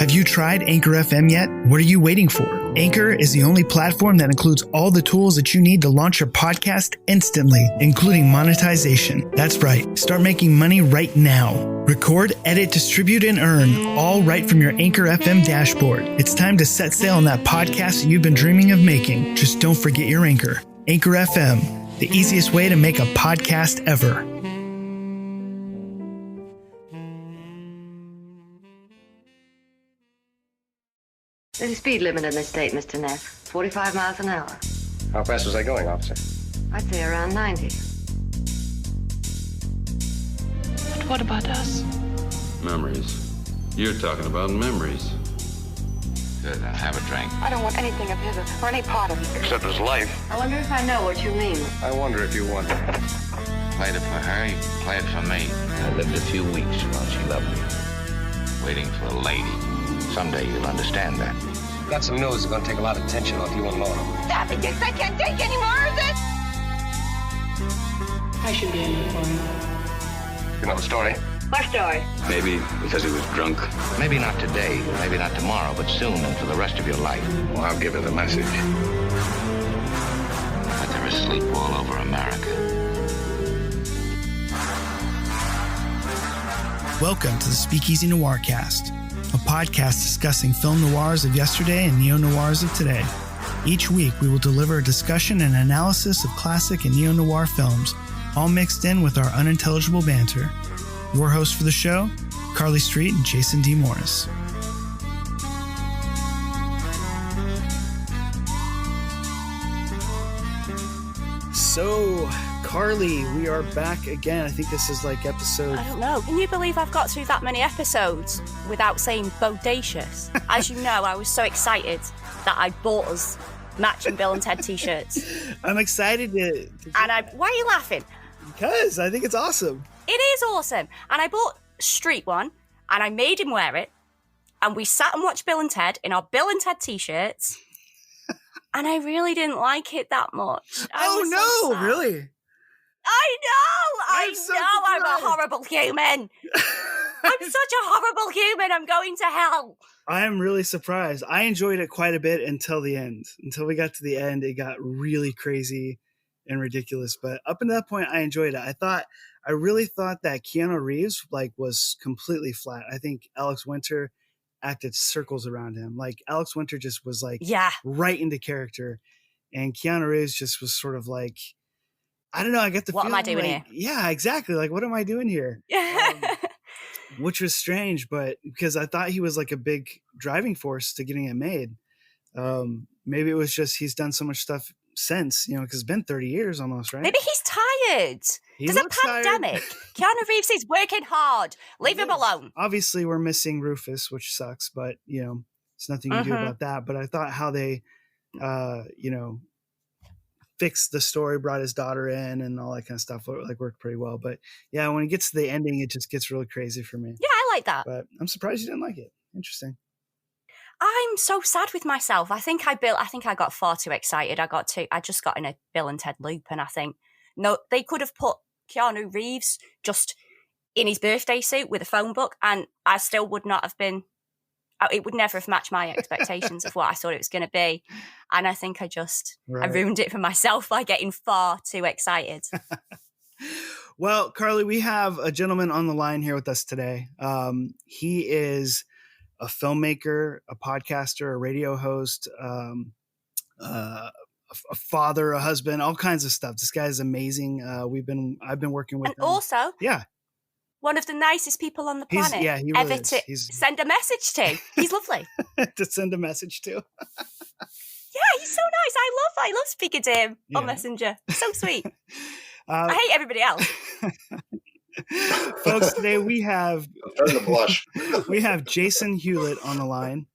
Have you tried Anchor FM yet? What are you waiting for? Anchor is the only platform that includes all the tools that you need to launch your podcast instantly, including monetization. That's right. Start making money right now. Record, edit, distribute, and earn, all right from your Anchor FM dashboard. It's time to set sail on that podcast that you've been dreaming of making. Just don't forget your Anchor. Anchor FM, the easiest way to make a podcast ever. There's a speed limit in this state, Mr. Neff. 45 miles an hour. How fast was I going, officer? I'd say around 90. But what about us? Memories. You're talking about memories. Good, now have a drink. I don't want anything of his or any part of it. Except his life. I wonder if I know what you mean. I wonder if you wonder. Played it for her, you play it for me. I lived a few weeks while she loved me. Waiting for a lady. Someday you'll understand that. Got some news that's gonna take a lot of tension off you and Laura. Stop it, Dix! I can't take any more of this! I should be in it for him. You know the story? What story? Maybe because he was drunk. Maybe not today, maybe not tomorrow, but soon and for the rest of your life. Well, I'll give her the message. But they're asleep all over America. Welcome to the Speakeasy Noircast, a podcast discussing film noirs of yesterday and neo-noirs of today. Each week, we will deliver a discussion and analysis of classic and neo-noir films, all mixed in with our unintelligible banter. Your hosts for the show, Carly Street and Jason D. Morris. So, Carly, we are back again. I think this is like episode... I don't know. Can you believe I've got through that many episodes without saying bodacious? As you know, I was so excited that I bought us matching Bill and Ted t-shirts. I'm excited to Why are you laughing? Because I think it's awesome. It is awesome. And I bought Street one, and I made him wear it, and we sat and watched Bill and Ted in our Bill and Ted t-shirts, and I really didn't like it that much. Oh, no, really? I know, so I'm surprised. a horrible human. I'm such a horrible human. I'm going to hell. I am really surprised. I enjoyed it quite a bit until the end. Until we got to the end, it got really crazy and ridiculous. But up until that point, I enjoyed it. I really thought that Keanu Reeves was completely flat. I think Alex Winter acted circles around him. Like Alex Winter just was right into character, and Keanu Reeves just was sort of like, I don't know. I got the what am I feeling doing like, here? Yeah, exactly. Like, what am I doing here? Which was strange, but because I thought he was like a big driving force to getting it made. Maybe it was just he's done so much stuff since, because it's been 30 years almost, right? Maybe he's tired. There's a pandemic. Keanu Reeves is working hard. Leave him alone. Obviously, we're missing Rufus, which sucks, but, it's nothing you can do about that. But I thought how they, fixed the story, brought his daughter in and all that kind of stuff, worked pretty well. But yeah, when it gets to the ending, it just gets really crazy for me. Yeah, I like that. But I'm surprised you didn't like it. Interesting. I'm so sad with myself. I think I got far too excited. I just got in a Bill and Ted loop, and I think, no, they could have put Keanu Reeves just in his birthday suit with a phone book, and I still would not have been, it would never have matched my expectations of what I thought it was going to be. And I think I ruined it for myself by getting far too excited. Well, Carly, we have a gentleman on the line here with us today. He is a filmmaker, a podcaster, a radio host, a father, a husband, all kinds of stuff. This guy is amazing. I've been working with him. And also, one of the nicest people on the planet he really ever is. to send a message to. He's lovely. To send a message to. Yeah, he's so nice. I love speaking to him on Messenger. So sweet. I hate everybody else. Folks, today we have I'm starting to blush. we have Jason Hewlett on the line,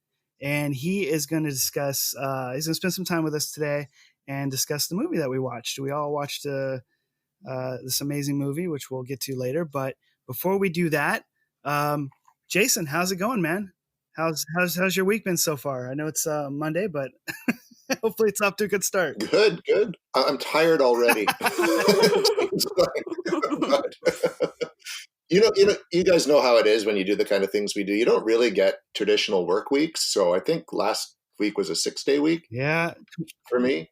and he is going to discuss. He's going to spend some time with us today and discuss the movie that we watched. We all watched this amazing movie, which we'll get to later. But before we do that, Jason, how's it going, man? How's your week been so far? I know it's Monday, but hopefully it's off to a good start. Good. I'm tired already. You guys know how it is when you do the kind of things we do. You don't really get traditional work weeks. So I think last week was a 6-day week. Yeah. For me.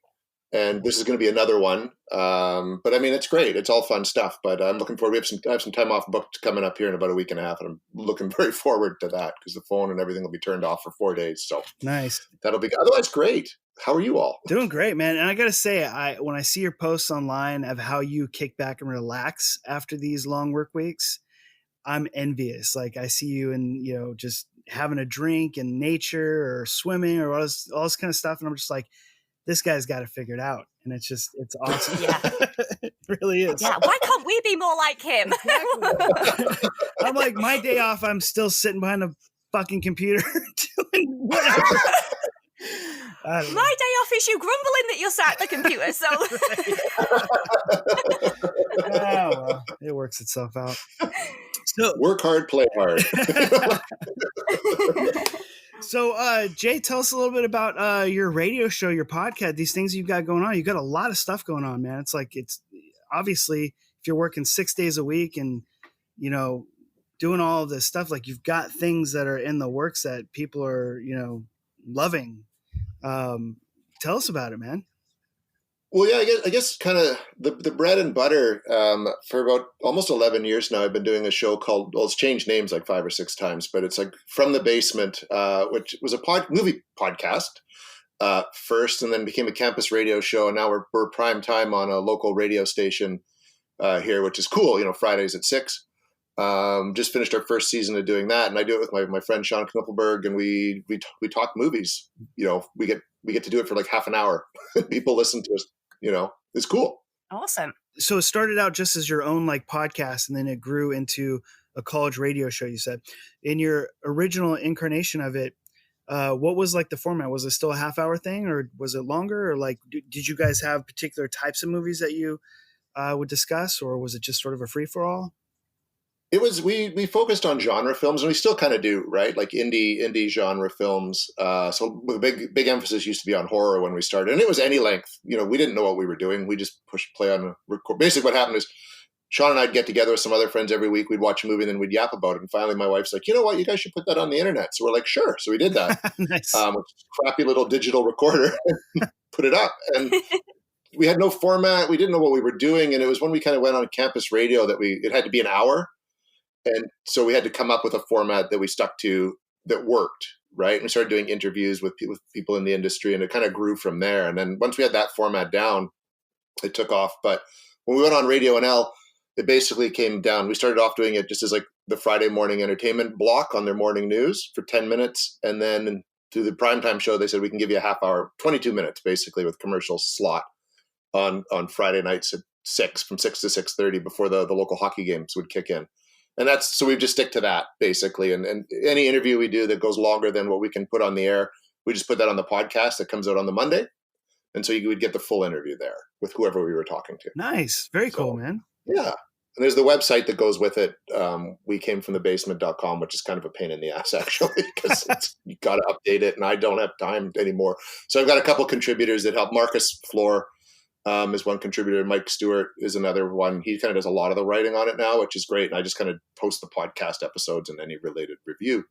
And this is going to be another one. But I mean, it's great. It's all fun stuff, but I'm looking forward. I have some time off booked coming up here in about a week and a half. And I'm looking very forward to that because the phone and everything will be turned off for 4 days. So nice. That'll be, otherwise great. How are you all? Doing great, man. And I got to say, when I see your posts online of how you kick back and relax after these long work weeks, I'm envious. Like I see you and, just having a drink in nature or swimming or all this kind of stuff. And I'm just like, this guy's got it figured out. And it's awesome. Yeah. It really is. Yeah. Why can't we be more like him? I'm like, my day off, I'm still sitting behind a fucking computer doing whatever. My day off is you grumbling that you're sat at the computer. So well, it works itself out. So work hard, play hard. So, Jay, tell us a little bit about your radio show, your podcast, these things you've got going on. You've got a lot of stuff going on, man. It's like, it's obviously if you're working 6 days a week and, doing all of this stuff, like you've got things that are in the works that people are, loving. Tell us about it, man. Well, yeah, I guess kind of the bread and butter. For about almost 11 years now, I've been doing a show called, it's changed names like 5 or 6 times, but it's like From the Basement, which was a movie podcast first, and then became a campus radio show. And now we're prime time on a local radio station here, which is cool. Fridays at 6. Just finished our first season of doing that, and I do it with my friend Sean Knuppelberg, and we talk movies. We get to do it for like half an hour. People listen to us. It's cool. Awesome. So it started out just as your own like podcast, and then it grew into a college radio show. You said in your original incarnation of it, what was like the format? Was it still a half-hour thing, or was it longer? Or like, did you guys have particular types of movies that you would discuss, or was it just sort of a free-for-all? It was, we focused on genre films, and we still kind of do, right? Like indie genre films. So the big emphasis used to be on horror when we started, and it was any length. We didn't know what we were doing. We just pushed play on record. Basically what happened is Sean and I'd get together with some other friends every week. We'd watch a movie and then we'd yap about it. And finally my wife's like, you know what? You guys should put that on the internet. So we're like, sure. So we did that. Nice. With a crappy little digital recorder, put it up. And we had no format. We didn't know what we were doing. And it was when we kind of went on campus radio that it had to be an hour. And so we had to come up with a format that we stuck to that worked, right? And we started doing interviews with people in the industry, and it kind of grew from there. And then once we had that format down, it took off. But when we went on Radio NL, it basically came down. We started off doing it just as like the Friday morning entertainment block on their morning news for 10 minutes. And then through the primetime show, they said, we can give you a half hour, 22 minutes, basically with commercial slot on Friday nights at 6, from 6 to 6:30 before the local hockey games would kick in. And so we've just stick to that basically. And any interview we do that goes longer than what we can put on the air, we just put that on the podcast that comes out on the Monday. And so you would get the full interview there with whoever we were talking to. Nice. Very cool, man. Yeah. And there's the website that goes with it. WeCameFromTheBasement.com, which is kind of a pain in the ass actually, because you got to update it and I don't have time anymore. So I've got a couple contributors that help. Marcus Floor is one contributor. Mike Stewart is another one. He kind of does a lot of the writing on it now, which is great. And I just kind of post the podcast episodes and any related review.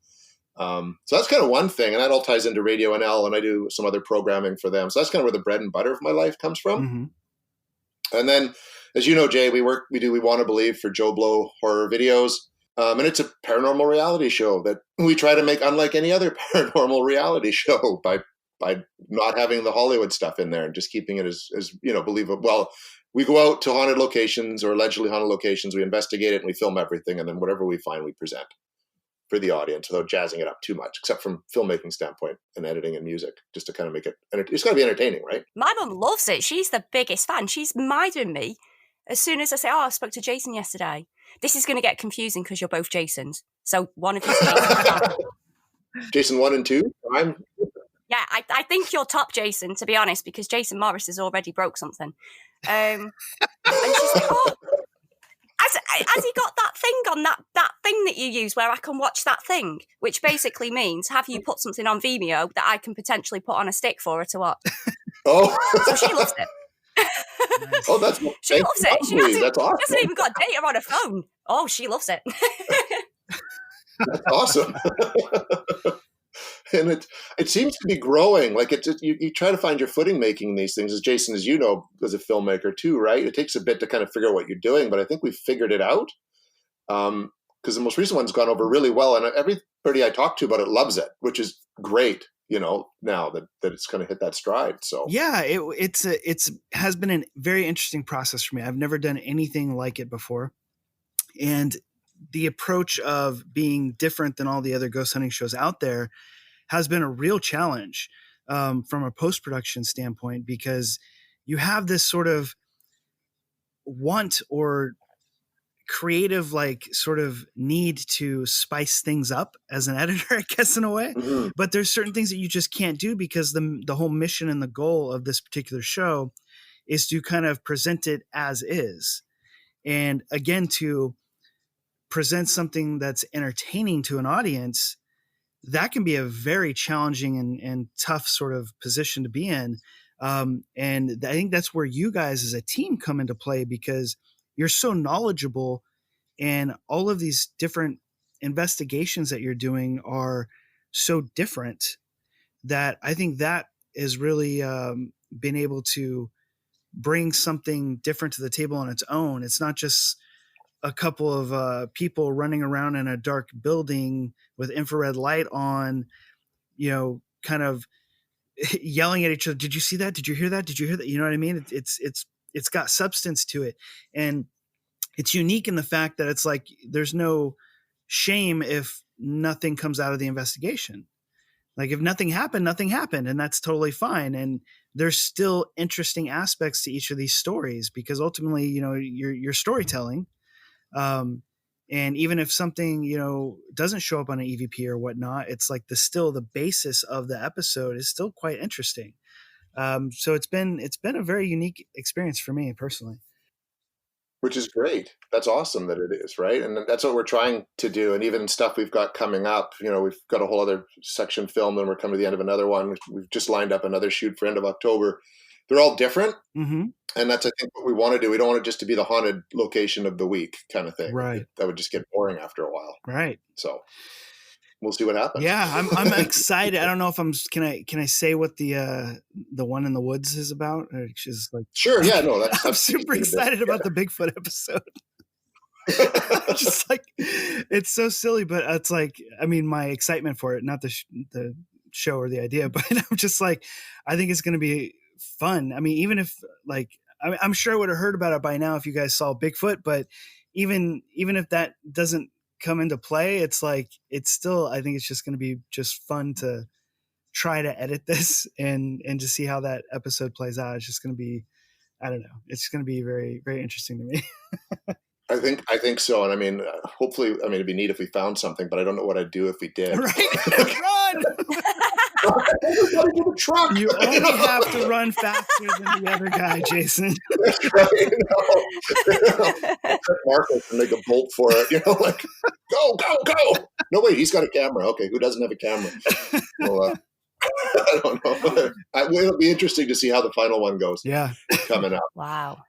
So that's kind of one thing. And that all ties into Radio NL, and I do some other programming for them. So that's kind of where the bread and butter of my life comes from. Mm-hmm. And then, as you know, Jay, we Want to Believe for Joe Blow Horror Videos. And it's a paranormal reality show that we try to make unlike any other paranormal reality show by not having the Hollywood stuff in there and just keeping it as believable. Well, we go out to haunted locations or allegedly haunted locations, we investigate it and we film everything. And then whatever we find, we present for the audience without jazzing it up too much, except from filmmaking standpoint and editing and music, just to kind of make it, it's got to be entertaining, right? My mum loves it. She's the biggest fan. She's minding me as soon as I say, I spoke to Jason yesterday. This is going to get confusing because you're both Jasons. So one of you's Jason. Jason 1 and 2? Yeah, I think you're top Jason, to be honest, because Jason Morris has already broke something. And she's like, oh, has he got that thing on that thing that you use where I can watch that thing? Which basically means, have you put something on Vimeo that I can potentially put on a stick for her to watch? Oh. So she loves it. Oh, that's she loves it. That's awesome. She hasn't even got data on her phone. Oh, she loves it. That's awesome. And it seems to be growing. Like you try to find your footing making these things, as Jason, as you know, as a filmmaker too, right? It takes a bit to kind of figure out what you're doing, but I think we've figured it out. Because the most recent one's gone over really well, and everybody I talk to about it loves it, which is great. Now that it's kind of hit that stride. So yeah, it's has been a very interesting process for me. I've never done anything like it before, and the approach of being different than all the other ghost hunting shows out there has been a real challenge from a post-production standpoint, because you have this sort of want or creative, like, sort of need to spice things up as an editor, I guess, in a way. Mm-hmm. But there's certain things that you just can't do, because the whole mission and the goal of this particular show is to kind of present it as is. And again, to present something that's entertaining to an audience, that can be a very challenging and tough sort of position to be in. And I think that's where you guys as a team come into play, because you're so knowledgeable, and all of these different investigations that you're doing are so different, that I think that is really been able to bring something different to the table on its own. It's not just a couple of people running around in a dark building with infrared light on, kind of yelling at each other. Did you see that? Did you hear that? Did you hear that? You know what I mean? It's got substance to it. And it's unique in the fact that it's like, there's no shame if nothing comes out of the investigation. Like, if nothing happened, and that's totally fine. And there's still interesting aspects to each of these stories, because ultimately, you're storytelling. And even if something, doesn't show up on an EVP or whatnot, it's like the basis of the episode is still quite interesting. So it's been a very unique experience for me personally. Which is great. That's awesome that it is, right? And that's what we're trying to do. And even stuff we've got coming up, we've got a whole other section filmed, and we're coming to the end of another one. We've just lined up another shoot for end of October. They're all different. Mm-hmm. And that's, I think, what we want to do. We don't want it just to be the haunted location of the week kind of thing. Right. That would just get boring after a while. Right. So we'll see what happens. Yeah, I'm excited. I don't know if can I say what the one in the woods is about? Which is like, sure, yeah, no, I'm super excited about the Bigfoot episode. Just like, it's so silly, but it's like, I mean, my excitement for it, not the show or the idea, but I'm just like, I think it's going to be fun. I mean, even if like, I'm sure I would have heard about it by now if you guys saw Bigfoot, but even if that doesn't come into play, it's like, it's still, I think it's just going to be just fun to try to edit this and to see how that episode plays out. It's just going to be, I don't know, it's going to be very, very interesting to me. I think so. And I mean, hopefully, it'd be neat if we found something, but I don't know what I'd do if we did. Right? Run! You only have to run faster than the other guy, Jason. That's right. Marco can make a bolt for it. Like, go. No, wait, he's got a camera. Okay, who doesn't have a camera? Well, I don't know. It'll be interesting to see how the final one goes. Yeah. Coming up. Wow.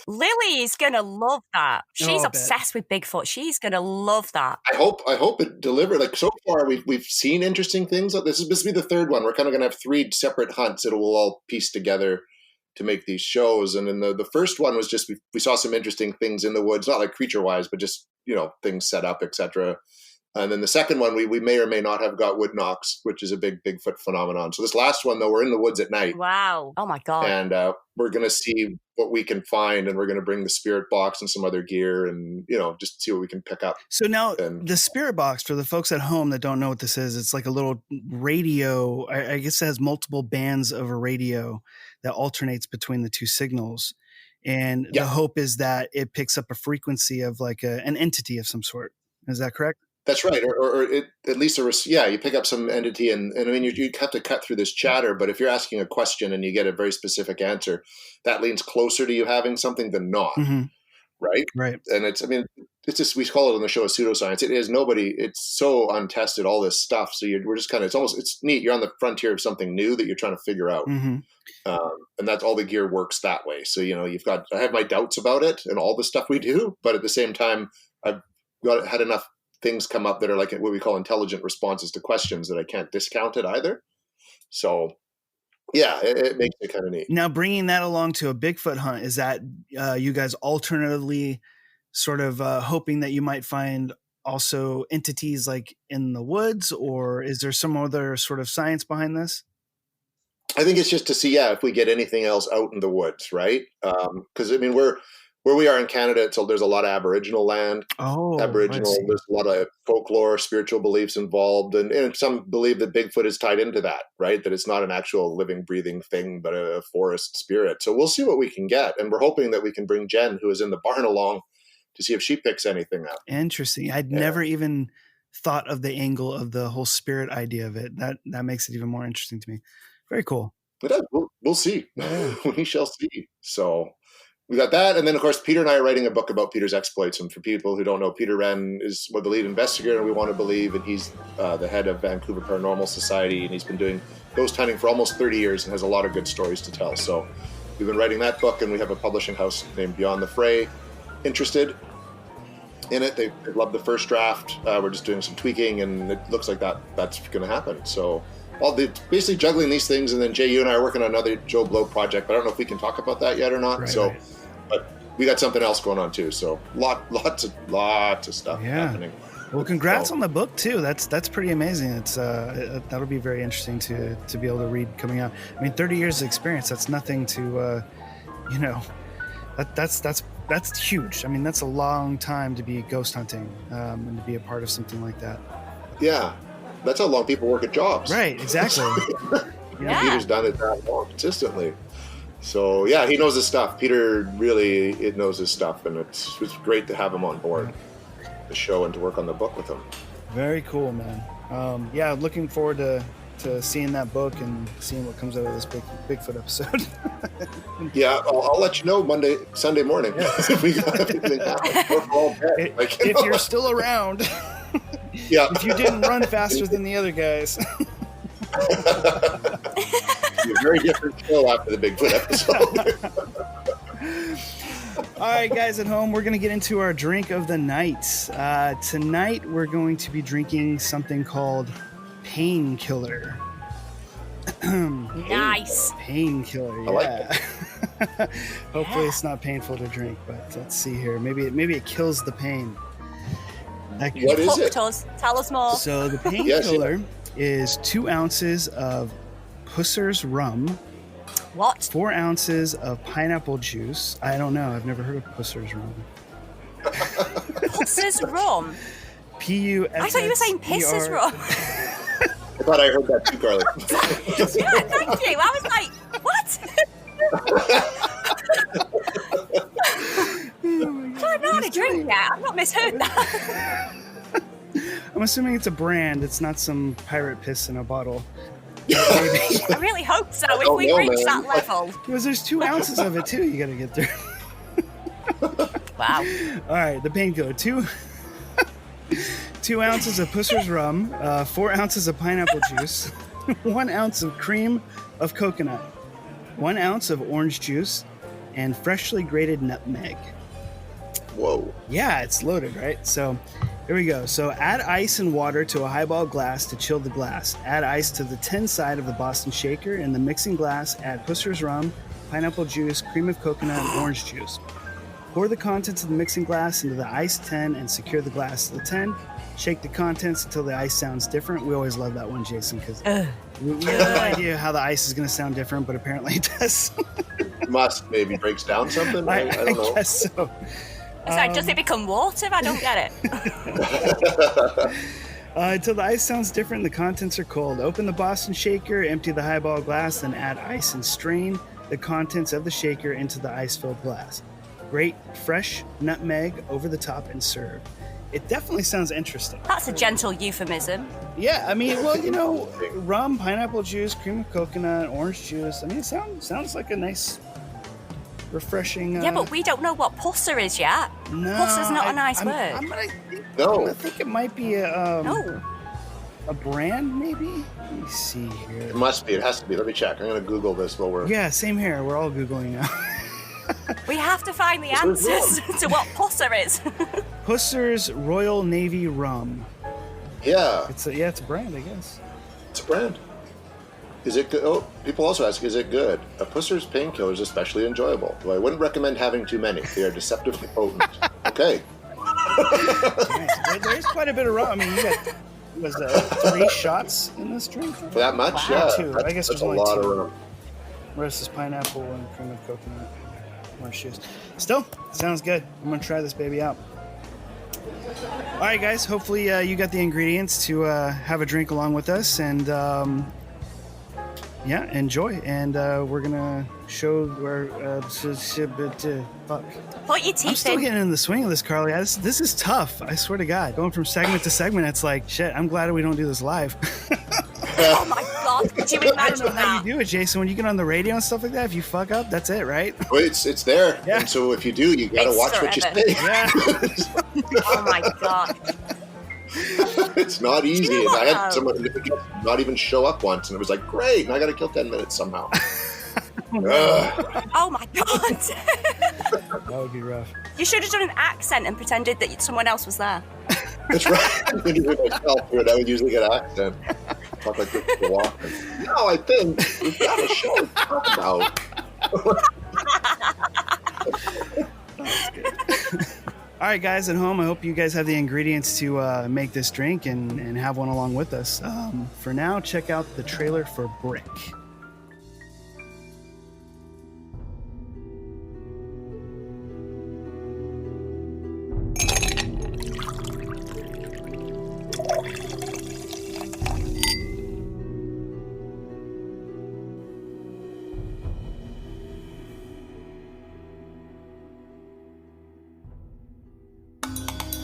Lily is gonna love that. She's obsessed with Bigfoot. She's gonna love that. I hope it delivered. Like, so far we've seen interesting things. This will be the third one. We're kind of gonna have 3 separate hunts that will all piece together to make these shows. And then the first one was just we saw some interesting things in the woods, not like creature wise, but just things set up, etc. And then the second one, we may or may not have got wood knocks, which is a big Bigfoot phenomenon. So this last one, though, we're in the woods at night. Wow. Oh, my God. And we're going to see what we can find, and we're going to bring the spirit box and some other gear and, just see what we can pick up. So now the spirit box, for the folks at home that don't know what this is, it's like a little radio. I guess it has multiple bands of a radio that alternates between the 2 signals. And the hope is that it picks up a frequency of like an entity of some sort. Is that correct? That's right, or at least you pick up some entity, and I mean you have to cut through this chatter. But if you're asking a question and you get a very specific answer, that leans closer to you having something than not, right? Right. And it's just, we call it on the show a pseudoscience. It is nobody. It's so untested, all this stuff. So we're just kind of, it's neat. You're on the frontier of something new that you're trying to figure out. Mm-hmm. And that's all the gear works that way. So, I have my doubts about it and all the stuff we do, but at the same time, I've had enough things come up that are like what we call intelligent responses to questions that I can't discount it either. So yeah, it makes it kind of neat. Now, bringing that along to a Bigfoot hunt, is that you guys alternatively sort of hoping that you might find also entities like in the woods, or is there some other sort of science behind this? I think it's just to see, if we get anything else out in the woods, right? Because where we are in Canada, there's a lot of Aboriginal land. Aboriginal, there's a lot of folklore, spiritual beliefs involved, and some believe that Bigfoot is tied into that, right? That it's not an actual living, breathing thing, but a forest spirit. So we'll see what we can get, and we're hoping that we can bring Jen, who is in the barn, along to see if she picks anything up. Interesting. I'd never even thought of the angle of the whole spirit idea of it. That makes it even more interesting to me. Very cool. But we'll see. We shall see. So we got that. And then, of course, Peter and I are writing a book about Peter's exploits. And for people who don't know, Peter Wren is the lead investigator, we want to believe, and he's the head of Vancouver Paranormal Society. And he's been doing ghost hunting for almost 30 years and has a lot of good stories to tell. So we've been writing that book, and we have a publishing house named Beyond the Fray interested in it. They loved the first draft. We're just doing some tweaking, and it looks like that's going to happen. So basically juggling these things, and then Jay, you and I are working on another Joe Blow project, but I don't know if we can talk about that yet or not. Right. But we got something else going on too. So lots of stuff happening. Well, congrats on the book too. That's pretty amazing. It's that'll be very interesting to be able to read coming out. 30 years of experience. That's nothing to, that's huge. that's a long time to be ghost hunting and to be a part of something like that. Yeah. That's how long people work at jobs. Right, exactly. Peter's done it that long, consistently. So, he knows his stuff. Peter really knows his stuff, and it's great to have him on board the show and to work on the book with him. Very cool, man. Looking forward to seeing that book and seeing what comes out of this Bigfoot episode. I'll let you know Sunday morning. If we got anything happen. If you're still around. If you didn't run faster than the other guys. You're a very different show after the Bigfoot episode. All right, guys at home, we're going to get into our drink of the night. Tonight, we're going to be drinking something called Painkiller. Nice. Painkiller, I like it. Hopefully it's not painful to drink, but let's see here. Maybe it kills the pain. What is it? Tell us more. So the Painkiller is 2 ounces of Pusser's rum. What? 4 ounces of pineapple juice. I don't know. I've never heard of Pusser's rum. Pusser's rum? P-U-S-S-E-R. I thought you were saying Pisser's rum. I thought I heard that too, Carly. Yeah, thank you. I was like, what? I don't know how to drink that. I've not misheard that. I'm assuming it's a brand. It's not some pirate piss in a bottle. I really hope so. If we reach that level. Because there's 2 ounces of it too. You got to get through. Wow. All right, the Painkiller. 2 ounces of Pusser's rum, 4 ounces of pineapple juice, 1 ounce of cream of coconut, 1 ounce of orange juice, and freshly grated nutmeg. Whoa. Yeah, it's loaded, right? So here we go. So add ice and water to a highball glass to chill the glass. Add ice to the tin side of the Boston shaker. In the mixing glass, add Pusser's rum, pineapple juice, cream of coconut, and orange juice. Pour the contents of the mixing glass into the ice tin and secure the glass to the tin. Shake the contents until the ice sounds different. We always love that one, Jason, because we have no idea how the ice is going to sound different, but apparently it does. Maybe breaks down something. I don't know. I guess so. So does it become water? I don't get it. Until the ice sounds different, the contents are cold. Open the Boston shaker, empty the highball glass, then add ice and strain the contents of the shaker into the ice-filled glass. Grate fresh nutmeg over the top and serve. It definitely sounds interesting. That's a gentle euphemism. Yeah, rum, pineapple juice, cream of coconut, orange juice. It sounds like a nice refreshing. Yeah, but we don't know what pusser is yet. No, Pusser's not a nice word. I'm gonna No, think it might be a No. a brand, maybe. Let me see here. it must be. It has to be. Let me check. I'm going to Google this while we're. Yeah, same here. We're all googling now. We have to find the answers to what pusser is. Pusser's Royal Navy Rum. Yeah, It's a brand, I guess. it's a brand. Is it good? Oh, people also ask, is it good? A Pusser's painkiller is especially enjoyable, though I wouldn't recommend having too many. They are deceptively potent. Okay. Nice. There's quite a bit of rum. I mean, you got 3 shots in this drink. For that much? Wow. Yeah. 2. I guess that's there's a only lot 2. of rum. The rest is pineapple and cream of coconut. More shoes. Still, sounds good. I'm gonna try this baby out. All right, guys. Hopefully, you got the ingredients to have a drink along with us, and yeah, enjoy. And we're gonna show where. Fuck. Put your I'm teeth still in. getting in the swing of this, Carly. This is tough. I swear to God. Going from segment to segment, it's like shit. I'm glad we don't do this live. Oh my god, could you I don't imagine know how that? you do it, Jason. When you get on the radio and stuff like that, if you fuck up, that's it, right? Well, it's there. Yeah. And so if you do, you got to It's watch what you forever. say. Yeah. Oh my god. It's not easy. know And what, I had though? someone not even show up once, and it was like, great, and I got to kill 10 minutes somehow. Ugh. Oh my god. That would be rough. You should have done an accent and pretended that someone else was there. That's right. I'm thinking to myself, dude, I would usually get an accent. Talk like this for walking. No, I think we've got a show to talk about. All right, guys at home, I hope you guys have the ingredients to make this drink and have one along with us. For now, check out the trailer for Brick.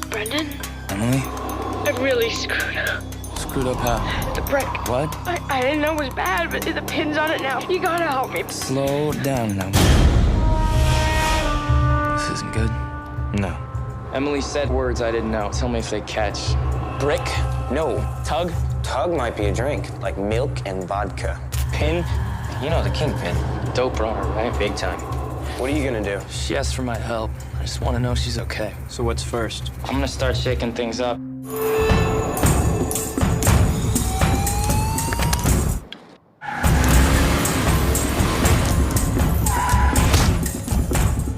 Brendan, Emily? I really screwed up. Screwed up how? The brick. What? I didn't know it was bad, but the pin's on it now. You gotta help me. Slow down now. This isn't good. No. Emily said words I didn't know. Tell me if they catch. Brick? No. Tug? Tug might be a drink, like milk and vodka. Pin? You know the kingpin. Dope runner, right? Big time. What are you gonna do? She asked for my help. I just want to know she's okay. So what's first? I'm gonna start shaking things up.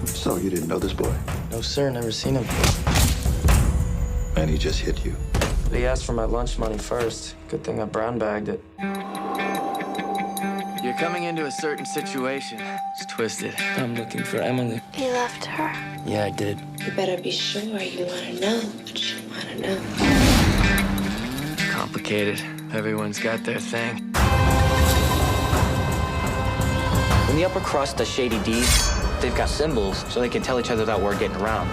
So you didn't know this boy? No, sir, never seen him. And he just hit you. He asked for my lunch money first. Good thing I brown bagged it. You're coming into a certain situation. It's twisted. I'm looking for Emily. You left her. Yeah, I did. You better be sure you want to know what you want to know. Complicated. Everyone's got their thing. When the upper crust does shady deeds, they've got symbols so they can tell each other that we're getting around.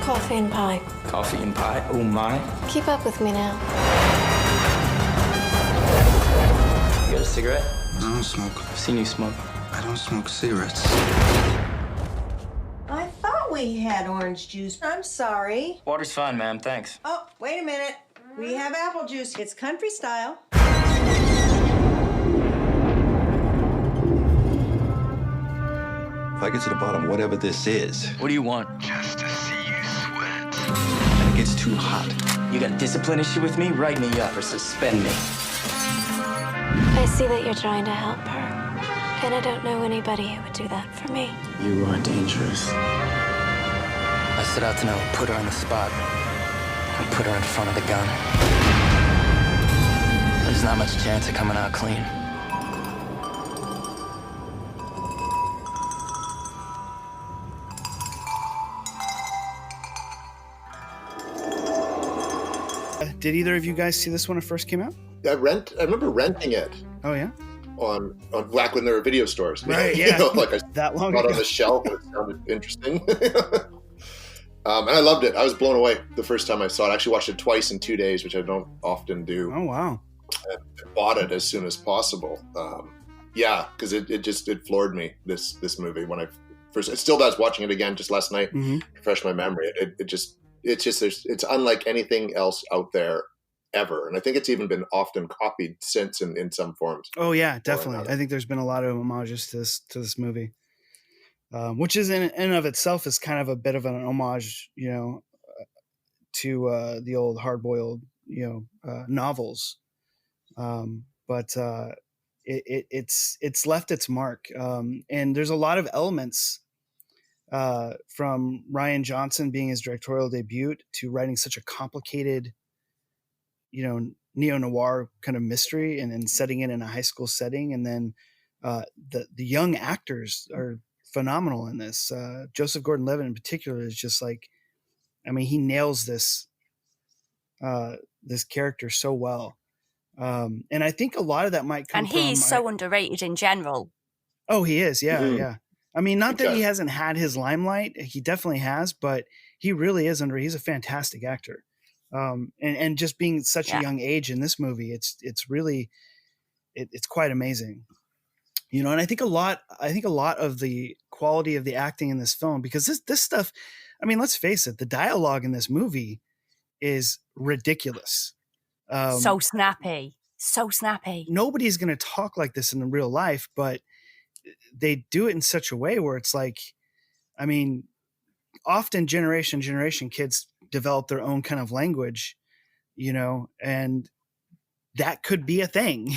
Coffee and pie. Coffee and pie? Oh, my. Keep up with me now. You got a cigarette? I don't smoke. I've seen you smoke. I don't smoke cigarettes. I thought we had orange juice. I'm sorry. Water's fine, ma'am. Thanks. Oh, wait a minute. We have apple juice. It's country style. If I get to the bottom, whatever this is, What do you want? just to see you sweat. And it gets too hot. You got a discipline issue with me? Write me up or suspend me. I see that you're trying to help her. And I don't know anybody who would do that for me. You are dangerous. I set out to know, put her on the spot, and put her in front of the gun. There's not much chance of coming out clean. Did either of you guys see this when it first came out? I remember renting it Oh, yeah? on back when there were video stores. Right, You yeah. know, like I That long got ago. on the shelf and it sounded interesting. And I loved it. I was blown away the first time I saw it. I actually watched it twice in 2 days, which I don't often do. Oh, wow. And bought it as soon as possible. Yeah, because it floored me, this movie, when I it still does. Watching it again just last night, Mm-hmm. refresh my memory. It's unlike anything else out there ever, and I think it's even been often copied since in some forms. Oh yeah, definitely. I think there's been a lot of homages to this movie, which is in and of itself is kind of a bit of an homage, to the old hard-boiled, novels. But it's left its mark, and there's a lot of elements from Rian Johnson being his directorial debut to writing such a complicated, neo-noir kind of mystery and setting it in a high school setting. And then the young actors are phenomenal in this. Joseph Gordon-Levitt in particular is just like, he nails this character so well. And I think a lot of that might come and he's so underrated in general. Oh, he is. Yeah. Mm-hmm. Yeah. Not that he hasn't had his limelight. He definitely has, but he really is he's a fantastic actor. And just being such a young age in this movie, it's really, it's quite amazing, and I think a lot of the quality of the acting in this film, because this stuff, let's face it, the dialogue in this movie is ridiculous. So snappy. Nobody's going to talk like this in real life, but they do it in such a way where it's like, often generation kids develop their own kind of language, and that could be a thing.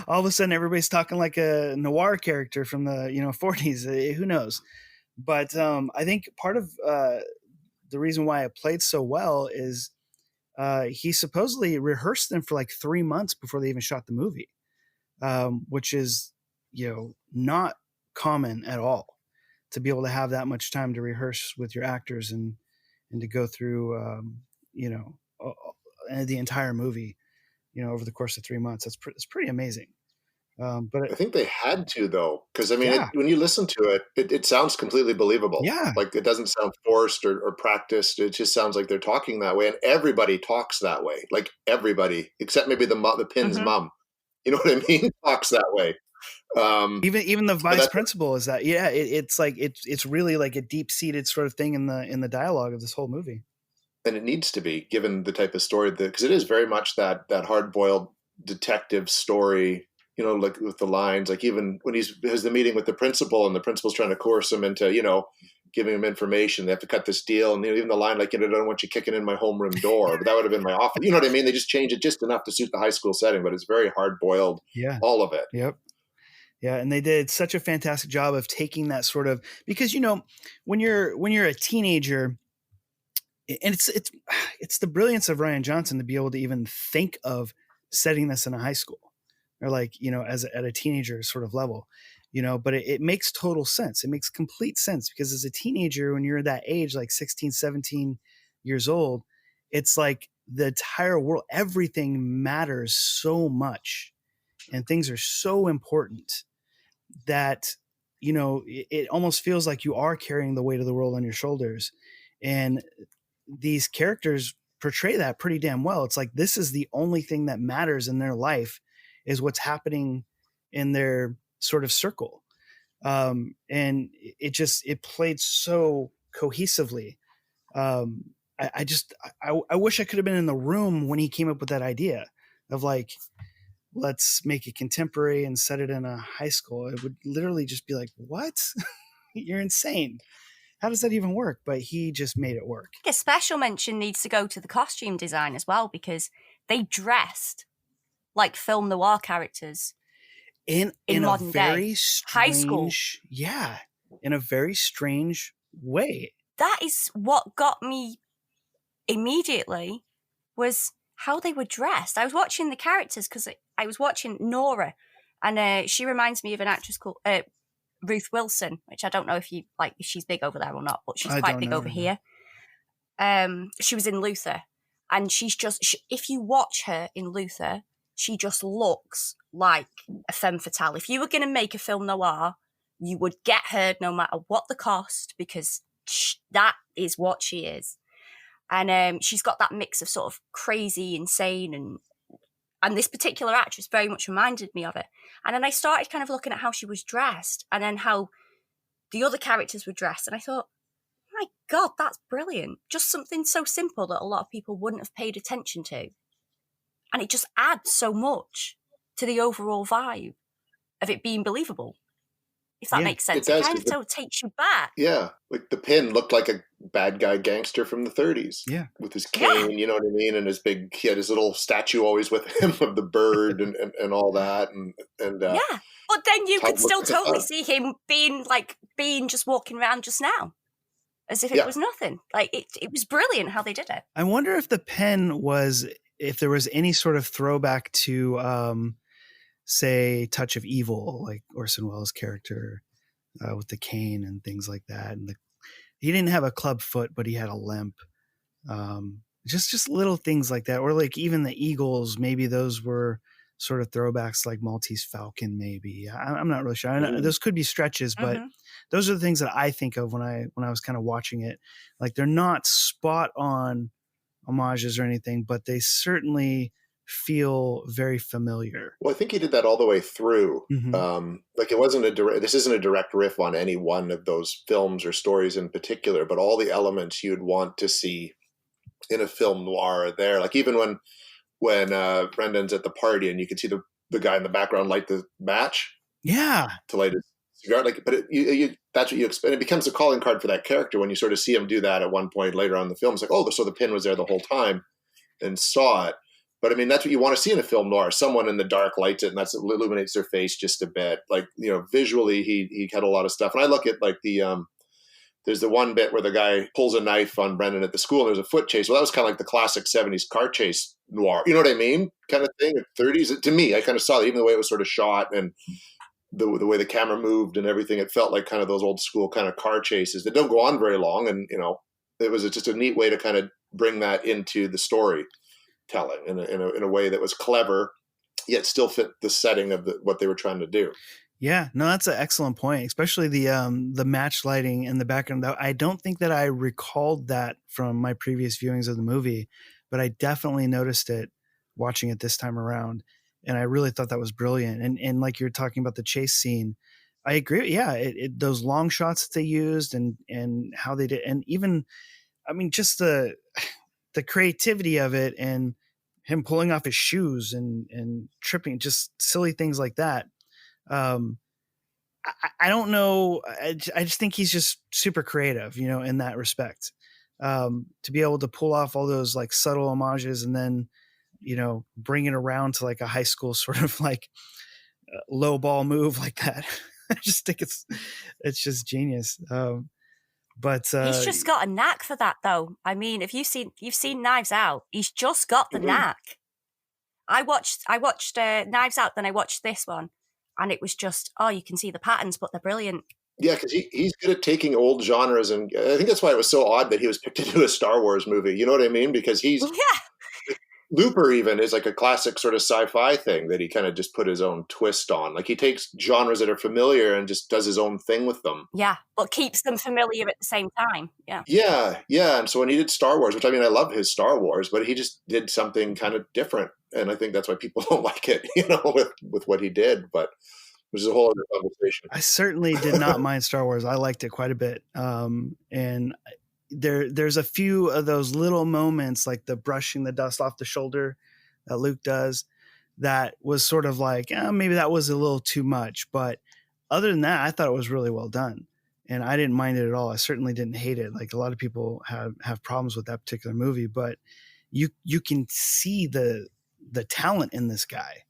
All of a sudden everybody's talking like a noir character from the 40s. Who knows? But I think part of the reason why it played so well is he supposedly rehearsed them for like 3 months before they even shot the movie, which is not common at all, to be able to have that much time to rehearse with your actors and to go through the entire movie over the course of 3 months. It's pretty amazing. But I think they had to, though, because when you listen to it sounds completely believable. Yeah, like it doesn't sound forced or practiced. It just sounds like they're talking that way, and everybody talks that way. Like everybody, except maybe the Pin's mom. You know what I mean? Talks that way. Even the vice principal is that. Yeah, it's like it's really like a deep seated sort of thing in the dialogue of this whole movie. And it needs to be, given the type of story because it is very much that hard boiled detective story. Like with the lines, like even when he has the meeting with the principal and the principal's trying to coerce him into, giving him information, they have to cut this deal. And even the line, like, I don't want you kicking in my homeroom door, but that would have been my office. You know what I mean? They just change it just enough to suit the high school setting, but it's very hard boiled. Yeah. All of it. Yep. Yeah. And they did such a fantastic job of taking that sort of, because, when you're a teenager, and it's the brilliance of Rian Johnson to be able to even think of setting this in a high school. Or like, at a teenager sort of level, but it makes total sense. It makes complete sense, because as a teenager, when you're that age, like 16, 17 years old, it's like the entire world, everything matters so much and things are so important that, it almost feels like you are carrying the weight of the world on your shoulders. And these characters portray that pretty damn well. It's like, this is the only thing that matters in their life, is what's happening in their sort of circle. And it played so cohesively. I wish I could have been in the room when he came up with that idea of like, let's make it contemporary and set it in a high school. It would literally just be like, what? You're insane. How does that even work? But he just made it work. A special mention needs to go to the costume design as well, because they dressed like film noir characters in modern a very day. Strange, high school. Yeah, in a very strange way. That is what got me immediately, was how they were dressed. I was watching the characters because I was watching Nora, and she reminds me of an actress called Ruth Wilson, which I don't know if she's big over there or not, but she's quite big over here. She was in Luther, and she's just if you watch her in Luther, she just looks like a femme fatale. If you were going to make a film noir, you would get her no matter what the cost, because that is what she is. And she's got that mix of sort of crazy, insane, and this particular actress very much reminded me of it. And then I started kind of looking at how she was dressed, and then how the other characters were dressed, and I thought, my God, that's brilliant. Just something so simple that a lot of people wouldn't have paid attention to. And it just adds so much to the overall vibe of it being believable. If that makes sense. It kind of so takes you back. Yeah. Like the Pin looked like a bad guy gangster from the 30s. Yeah. With his cane, you know what I mean? And he had his little statue always with him of the bird and all that. And yeah. But then you could still totally see him being just walking around just now. As if it was nothing. Like it was brilliant how they did it. I wonder if the Pen if there was any sort of throwback to say Touch of Evil, like Orson Welles' character with the cane and things like that. And he didn't have a club foot, but he had a limp. Just little things like that. Or like even the Eagles, maybe those were sort of throwbacks, like Maltese Falcon, maybe. I'm not really sure. I know those could be stretches, but those are the things that I think of when I was kind of watching it. Like they're not spot on homages or anything, but they certainly feel very familiar. Well, I think he did that all the way through. Like it wasn't this isn't a direct riff on any one of those films or stories in particular, but all the elements you'd want to see in a film noir are there. Like even when Brendan's at the party and you can see the guy in the background light the match. Yeah. To light his cigar. Like, but that's what you expect. It becomes a calling card for that character when you sort of see him do that at one point later on in the film. It's like, oh, so the Pin was there the whole time and saw it. But I mean, that's what you want to see in a film noir. Someone in the dark lights it, and that illuminates their face just a bit. Like, visually, he had a lot of stuff. And I look at like there's the one bit where the guy pulls a knife on Brendan at the school and there's a foot chase. Well, that was kind of like the classic 70s car chase noir. You know what I mean? Kind of thing. 30s. To me, I kind of saw that, even the way it was sort of shot and the way the camera moved and everything. It felt like kind of those old school kind of car chases that don't go on very long. And, it was just a neat way to kind of bring that into the story. Telling in a way that was clever, yet still fit the setting of what they were trying to do. Yeah, no, that's an excellent point, especially the match lighting in the background. I don't think that I recalled that from my previous viewings of the movie, but I definitely noticed it watching it this time around, and I really thought that was brilliant. And like you're talking about the chase scene, I agree. Yeah, those long shots that they used and how they did, and even, I mean, just the creativity of it and him pulling off his shoes and tripping, just silly things like that. I don't know. I just think he's just super creative, in that respect, to be able to pull off all those like subtle homages and then, bring it around to like a high school sort of like low ball move like that. I just think it's just genius. But he's just got a knack for that, though. I mean, if you've seen Knives Out, he's just got the knack. I watched Knives Out, then I watched this one, and it was just, you can see the patterns, but they're brilliant. Yeah, because he's good at taking old genres, and I think that's why it was so odd that he was picked to do a Star Wars movie. You know what I mean? Because Looper even is like a classic sort of sci-fi thing that he kind of just put his own twist on. Like he takes genres that are familiar and just does his own thing with them. Yeah, but keeps them familiar at the same time. Yeah. Yeah. And so when he did Star Wars, which I mean, I love his Star Wars, but he just did something kind of different. And I think that's why people don't like it, with what he did. But which is a whole other conversation. I certainly did not mind Star Wars. I liked it quite a bit. And there's a few of those little moments, like the brushing the dust off the shoulder that Luke does, that was sort of like, maybe that was a little too much. But other than that, I thought it was really well done. And I didn't mind it at all. I certainly didn't hate it. Like a lot of people have problems with that particular movie, but you can see the talent in this guy,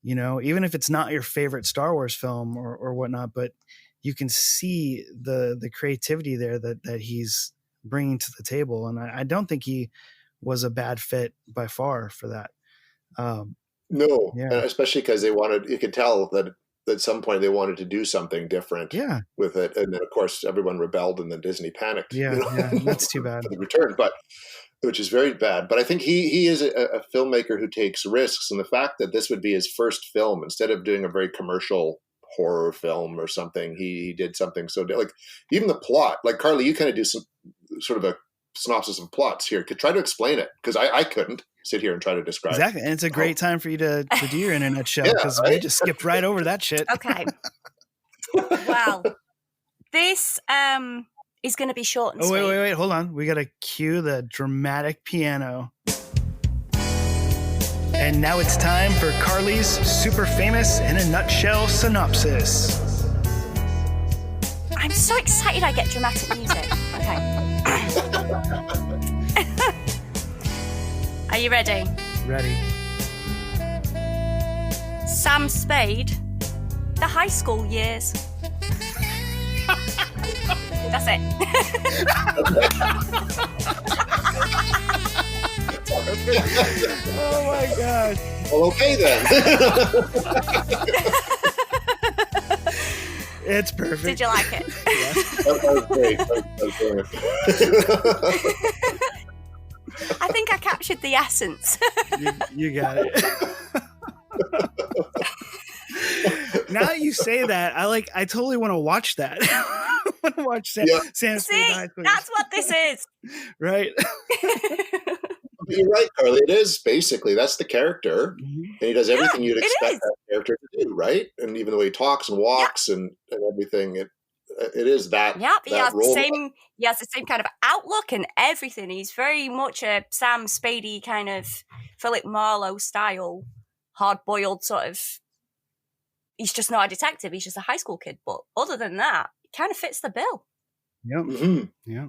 even if it's not your favorite Star Wars film or whatnot, but you can see the creativity there that he's bringing to the table. And I don't think he was a bad fit by far for that. No, yeah. Especially because you could tell that at some point they wanted to do something different with it. And then of course everyone rebelled and then Disney panicked. Yeah, that's too bad. For the return, which is very bad. But I think he is a filmmaker who takes risks. And the fact that this would be his first film, instead of doing a very commercial horror film or something, he did something so like even the plot, like Carly, you kind of do some sort of a synopsis of plots here. Could try to explain it, because I couldn't sit here and try to describe exactly. And it's a great time for you to do your internet show, because we just skipped right over that shit. Okay. Well, This is going to be short and Oh, sweet. wait. Hold on. We got to cue the dramatic piano. And now it's time for Carly's super famous in a nutshell synopsis. I'm so excited I get dramatic music. Okay. Are you ready? Ready. Sam Spade, the high school years. That's it. Oh my God. Well, okay then. It's perfect. Did you like it? That was great. That was great. I think I captured the essence. You got it. Now that you say that, I totally want to watch that. I want to watch Sam Spade. See, that's what this is. Right. You're right, Carly. It is basically that's the character, and he does everything you'd expect that character to do, right? And even the way he talks and walks and everything, it is that. Yeah, he has role. He has the same kind of outlook and everything. He's very much a Sam Spady kind of Philip Marlowe style, hard-boiled sort of. He's just not a detective. He's just a high school kid. But other than that, he kind of fits the bill. Yep. Mm-hmm. Yeah.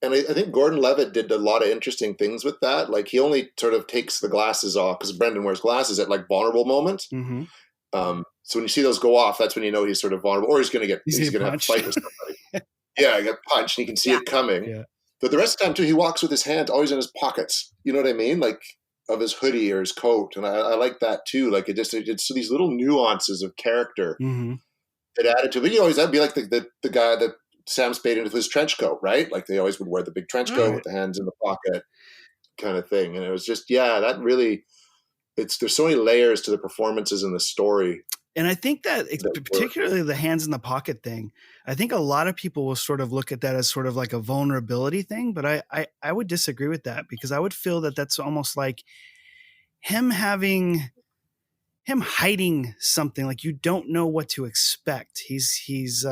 And I think Gordon Levitt did a lot of interesting things with that. Like he only sort of takes the glasses off because Brendan wears glasses at like vulnerable moments. Mm-hmm. So when you see those go off, that's when you know he's sort of vulnerable, or he's going to have a fight with somebody. Yeah, get punched, and you can see it coming. Yeah. But the rest of the time too, he walks with his hands always in his pockets. You know what I mean? Like of his hoodie or his coat, and I like that too. Like it's these little nuances of character that added to it. You know, that'd be like the guy that Sam Spade with his trench coat, right? Like they always would wear the big trench coat with the hands in the pocket, kind of thing. And it was just that really. There's so many layers to the performances in the story. And I think that particularly the hands in the pocket thing, I think a lot of people will sort of look at that as sort of like a vulnerability thing, but I would disagree with that because I would feel that that's almost like him hiding something, like you don't know what to expect. It's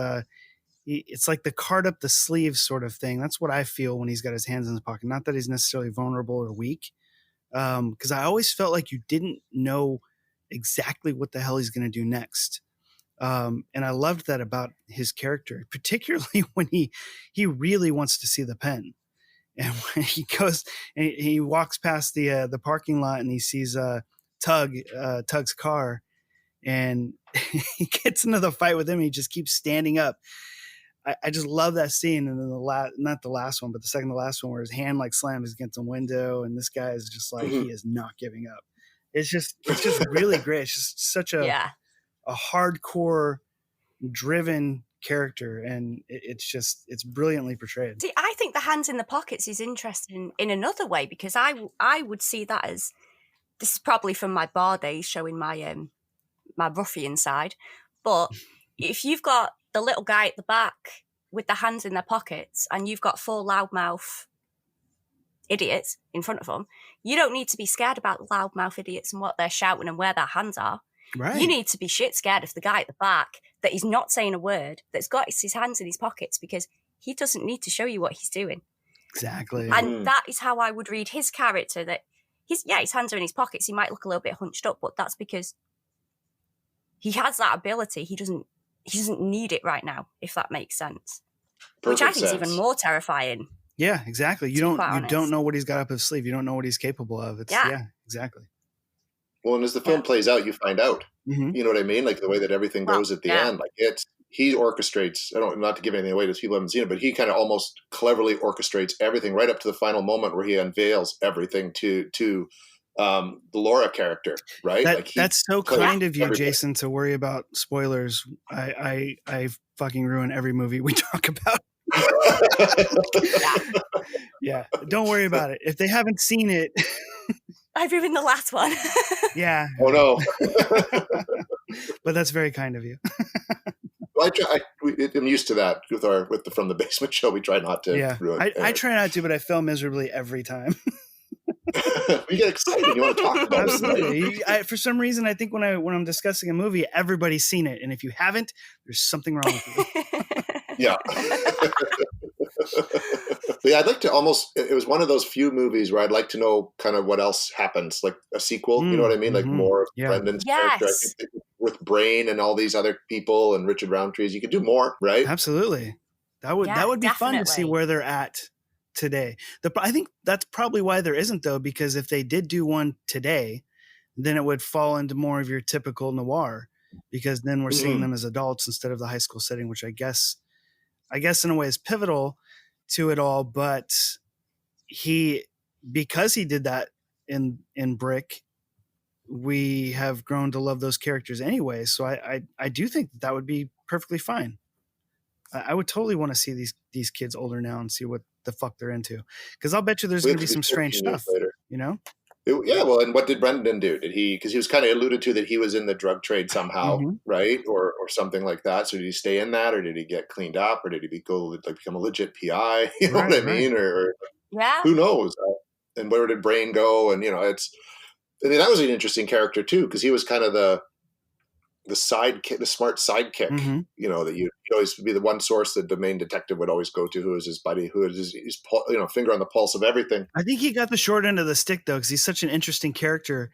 like the card up the sleeve sort of thing. That's what I feel when he's got his hands in his pocket. Not that he's necessarily vulnerable or weak. Because I always felt like you didn't know exactly what the hell he's going to do next. And I loved that about his character, particularly when he really wants to see the pen. And when he goes and he walks past the parking lot and he sees Tug's car and he gets into the fight with him. And he just keeps standing up. I just love that scene. And then not the last one, but the second to last one where his hand like slams against a window and this guy is just like, he is not giving up. It's just really great. It's just such a hardcore driven character. And it's brilliantly portrayed. See, I think the hands in the pockets is interesting in another way because I would see that as, this is probably from my bar days showing my my ruffian side. But if you've got the little guy at the back with the hands in their pockets and you've got 4 loudmouth idiots in front of them, you don't need to be scared about the loudmouth idiots and what they're shouting and where their hands are. Right. You need to be shit scared of the guy at the back that is not saying a word, that's got his hands in his pockets because he doesn't need to show you what he's doing. Exactly. And that is how I would read his character, that his hands are in his pockets. He might look a little bit hunched up, but that's because he has that ability. He doesn't need it right now, if that makes sense. Which I think is even more terrifying. Yeah, exactly. You don't know what he's got up his sleeve. You don't know what he's capable of. Yeah, exactly. Well, and as the film plays out, you find out. You know what I mean? Like the way that everything goes at the end. Like he orchestrates. Not to give anything away to people who haven't seen it, but he kind of almost cleverly orchestrates everything right up to the final moment where he unveils everything to the Laura character, right? That's so kind of you, Jason, to worry about spoilers. I fucking ruin every movie we talk about. Yeah, don't worry about it. If they haven't seen it, I've ruined the last one. Yeah. Oh no. But that's very kind of you. Well, I'm used to that with the From the Basement show. We try not to ruin it. I try not to, but I fail miserably every time. You get excited. You want to talk about it. Right? For some reason, I think when I'm discussing a movie, everybody's seen it, and if you haven't, there's something wrong with you. Yeah. But yeah, I'd like to it was one of those few movies where I'd like to know kind of what else happens, like a sequel, you know what I mean? Like more of Brendan's character. I think with Brain and all these other people and Richard Roundtree's, you could do more, right? Absolutely. That would be fun to see where they're at today. I think that's probably why there isn't, though, because if they did do one today, then it would fall into more of your typical noir, because then we're seeing them as adults instead of the high school setting, which I guess in a way is pivotal to it all. But because he did that in Brick, we have grown to love those characters anyway. So I do think that would be perfectly fine. I would totally want to see these kids older now and see what the fuck they're into, because I'll bet you there's going to be some strange stuff later. You know? Yeah, well, and what did Brendan do? Because he was kind of alluded to that he was in the drug trade somehow, right, or something like that. So did he stay in that, or did he get cleaned up, or did he become a legit PI? You know what I mean? Or who knows? And where did Brain go? And that was an interesting character too, because he was kind of the sidekick, the smart sidekick. You know, that you'd always be the one source that the main detective would always go to, who is his buddy, who is his finger on the pulse of everything. I think he got the short end of the stick, though, because he's such an interesting character,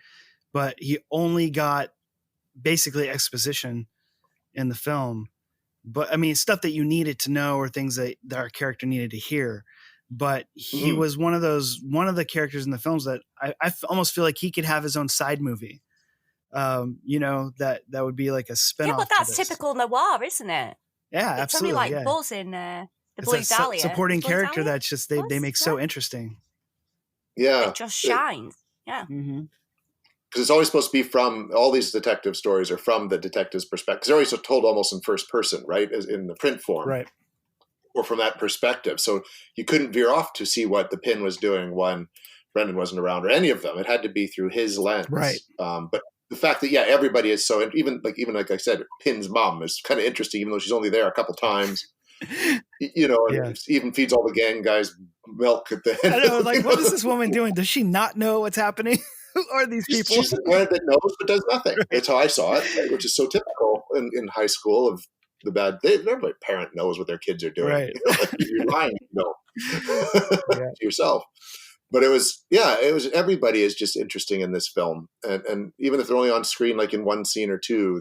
but he only got basically exposition in the film. But I mean, stuff that you needed to know, or things that our character needed to hear. But he was one of the characters in the films that I almost feel like he could have his own side movie. That would be like a spinoff. Yeah, but that's typical noir, isn't it? Yeah, it's absolutely. It's like Buzz in the Blue Dahlia. Supporting character that's just they make so interesting. Yeah, it just shines. Yeah, because it's always supposed to be from all these detective stories are from the detective's perspective. Because they're always told almost in first person, right, as in the print form, right, or from that perspective. So you couldn't veer off to see what the Pin was doing when Brendan wasn't around, or any of them. It had to be through his lens, right? But the fact that everybody is so, even like I said, Pin's mom is kind of interesting, even though she's only there a couple times. And even feeds all the gang guys milk at the end. I know, like, what is this woman doing? Does she not know what's happening? Who are these people? She's the one that knows but does nothing. Right. That's how I saw it, right? Which is so typical in high school of the bad. Every parent knows what their kids are doing. Right. You're lying, to yourself. But it was everybody is just interesting in this film, and even if they're only on screen like in one scene or two,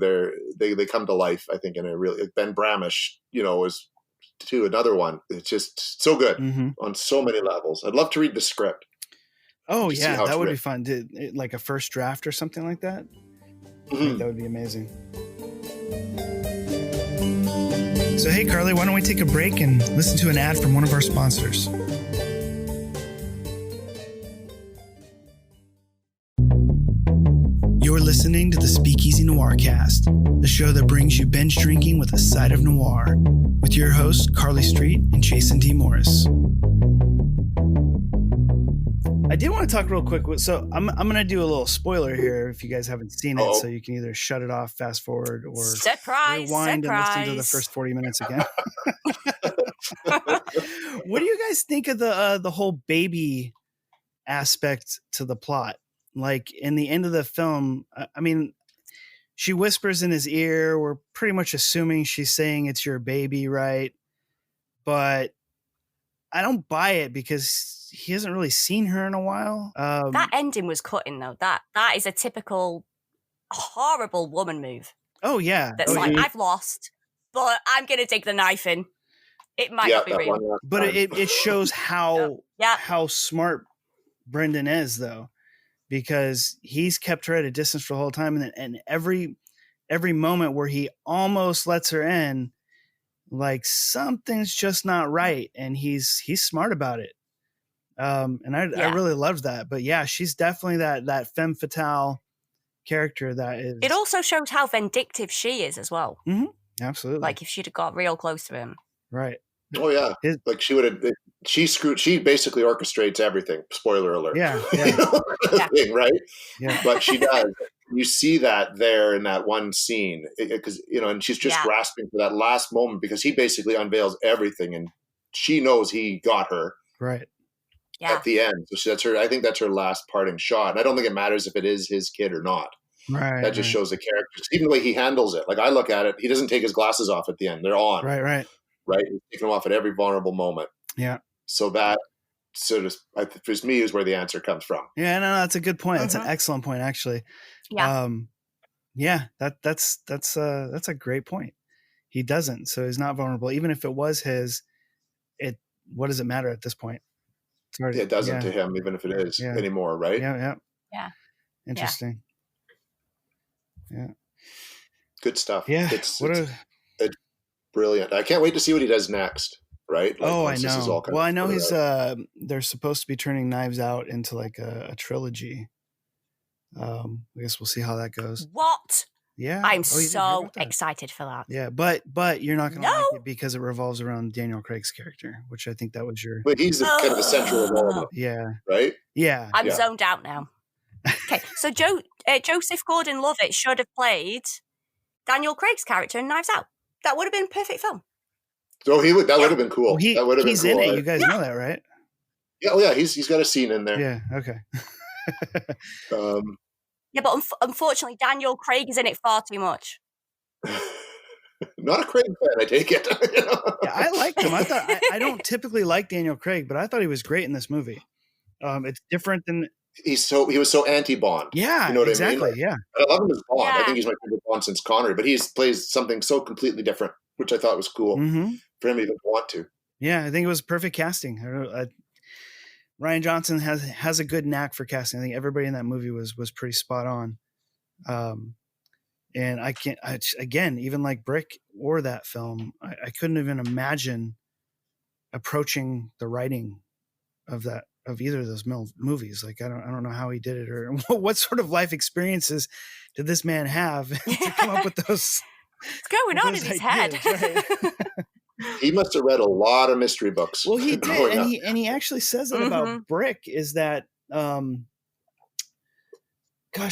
they come to life. I think in a really Ben Bramish, was too another one. It's just so good on so many levels. I'd love to read the script. Oh yeah, that would be fun. Like a first draft or something like that. I think that would be amazing. So hey, Carly, why don't we take a break and listen to an ad from one of our sponsors? You're listening to the Speakeasy Noircast, the show that brings you binge drinking with a side of noir, with your hosts Carly Street and Jason D. Morris. I did want to talk real quick. So I'm going to do a little spoiler here if you guys haven't seen it, so you can either shut it off, fast forward, or rewind and listen to the first 40 minutes again. What do you guys think of the whole baby aspect to the plot? Like in the end of the film, I mean, she whispers in his ear. We're pretty much assuming she's saying it's your baby, right? But I don't buy it because he hasn't really seen her in a while. That ending was cutting, though. That is a typical horrible woman move. Oh, yeah. That's I've lost, but I'm going to dig the knife in. It might not be real. But it shows how smart Brendan is, though. Because he's kept her at a distance for the whole time, and every moment where he almost lets her in, like something's just not right, and he's smart about it. And I really loved that. But yeah, she's definitely that femme fatale character that is. It also shows how vindictive she is as well. Mm-hmm. Absolutely. Like if she'd have got real close to him, right? Oh yeah, like she would have. She basically orchestrates everything. Spoiler alert. Yeah. Thing, right? Yeah. But she does. You see that there in that one scene, because and she's just grasping for that last moment, because he basically unveils everything, and she knows he got her right at the end. So that's her. I think that's her last parting shot. And I don't think it matters if it is his kid or not. Right. That just shows the character. Even the way he handles it. Like I look at it, he doesn't take his glasses off at the end. They're on. Right. right? He's taking them off at every vulnerable moment. Yeah. So that sort of, for me, is where the answer comes from. Yeah, no, that's a good point. That's an excellent point, actually. Yeah. Yeah, that's a great point. He doesn't, so he's not vulnerable. Even if it was his, what does it matter at this point? It's already, It doesn't to him, even if it is anymore, right? Yeah. Interesting. Yeah. Good stuff. Yeah. It's brilliant. I can't wait to see what he does next. Right? Like, I this is know. all kind Well, of I know he's they're supposed to be turning Knives Out into like a trilogy. I guess we'll see how that goes. What? Yeah. I'm so excited for that. Yeah, but you're not going to like it because it revolves around Daniel Craig's character, which I think that was your. But he's kind of the central of all of them. Yeah. Right? Yeah. I'm zoned out now. Okay, so Joseph Gordon-Levitt should have played Daniel Craig's character in Knives Out. That would have been a perfect film. So he would. That would have been cool. That would have been he's cool. in it. You guys know that, right? Yeah. Oh, yeah. He's got a scene in there. Yeah. Okay. Yeah, but unfortunately, Daniel Craig is in it far too much. Not a Craig fan, I take it. Yeah, I liked him. I thought I don't typically like Daniel Craig, but I thought he was great in this movie. It's different than he was so anti-Bond. Yeah, you know what exactly. I mean? Yeah, I love him as Bond. I think he's my favorite Bond since Connery, but he plays something so completely different, which I thought was cool for him to even want to. Yeah, I think it was perfect casting. Rian Johnson has a good knack for casting. I think everybody in that movie was pretty spot on. And again, even like Brick or that film, I couldn't even imagine approaching the writing of either of those movies. Like I don't know how he did it, or what sort of life experiences did this man have to come up with those. What's going on in his head? Right? He must have read a lot of mystery books. Well, he did, and he actually says it about Brick. Is that, gosh,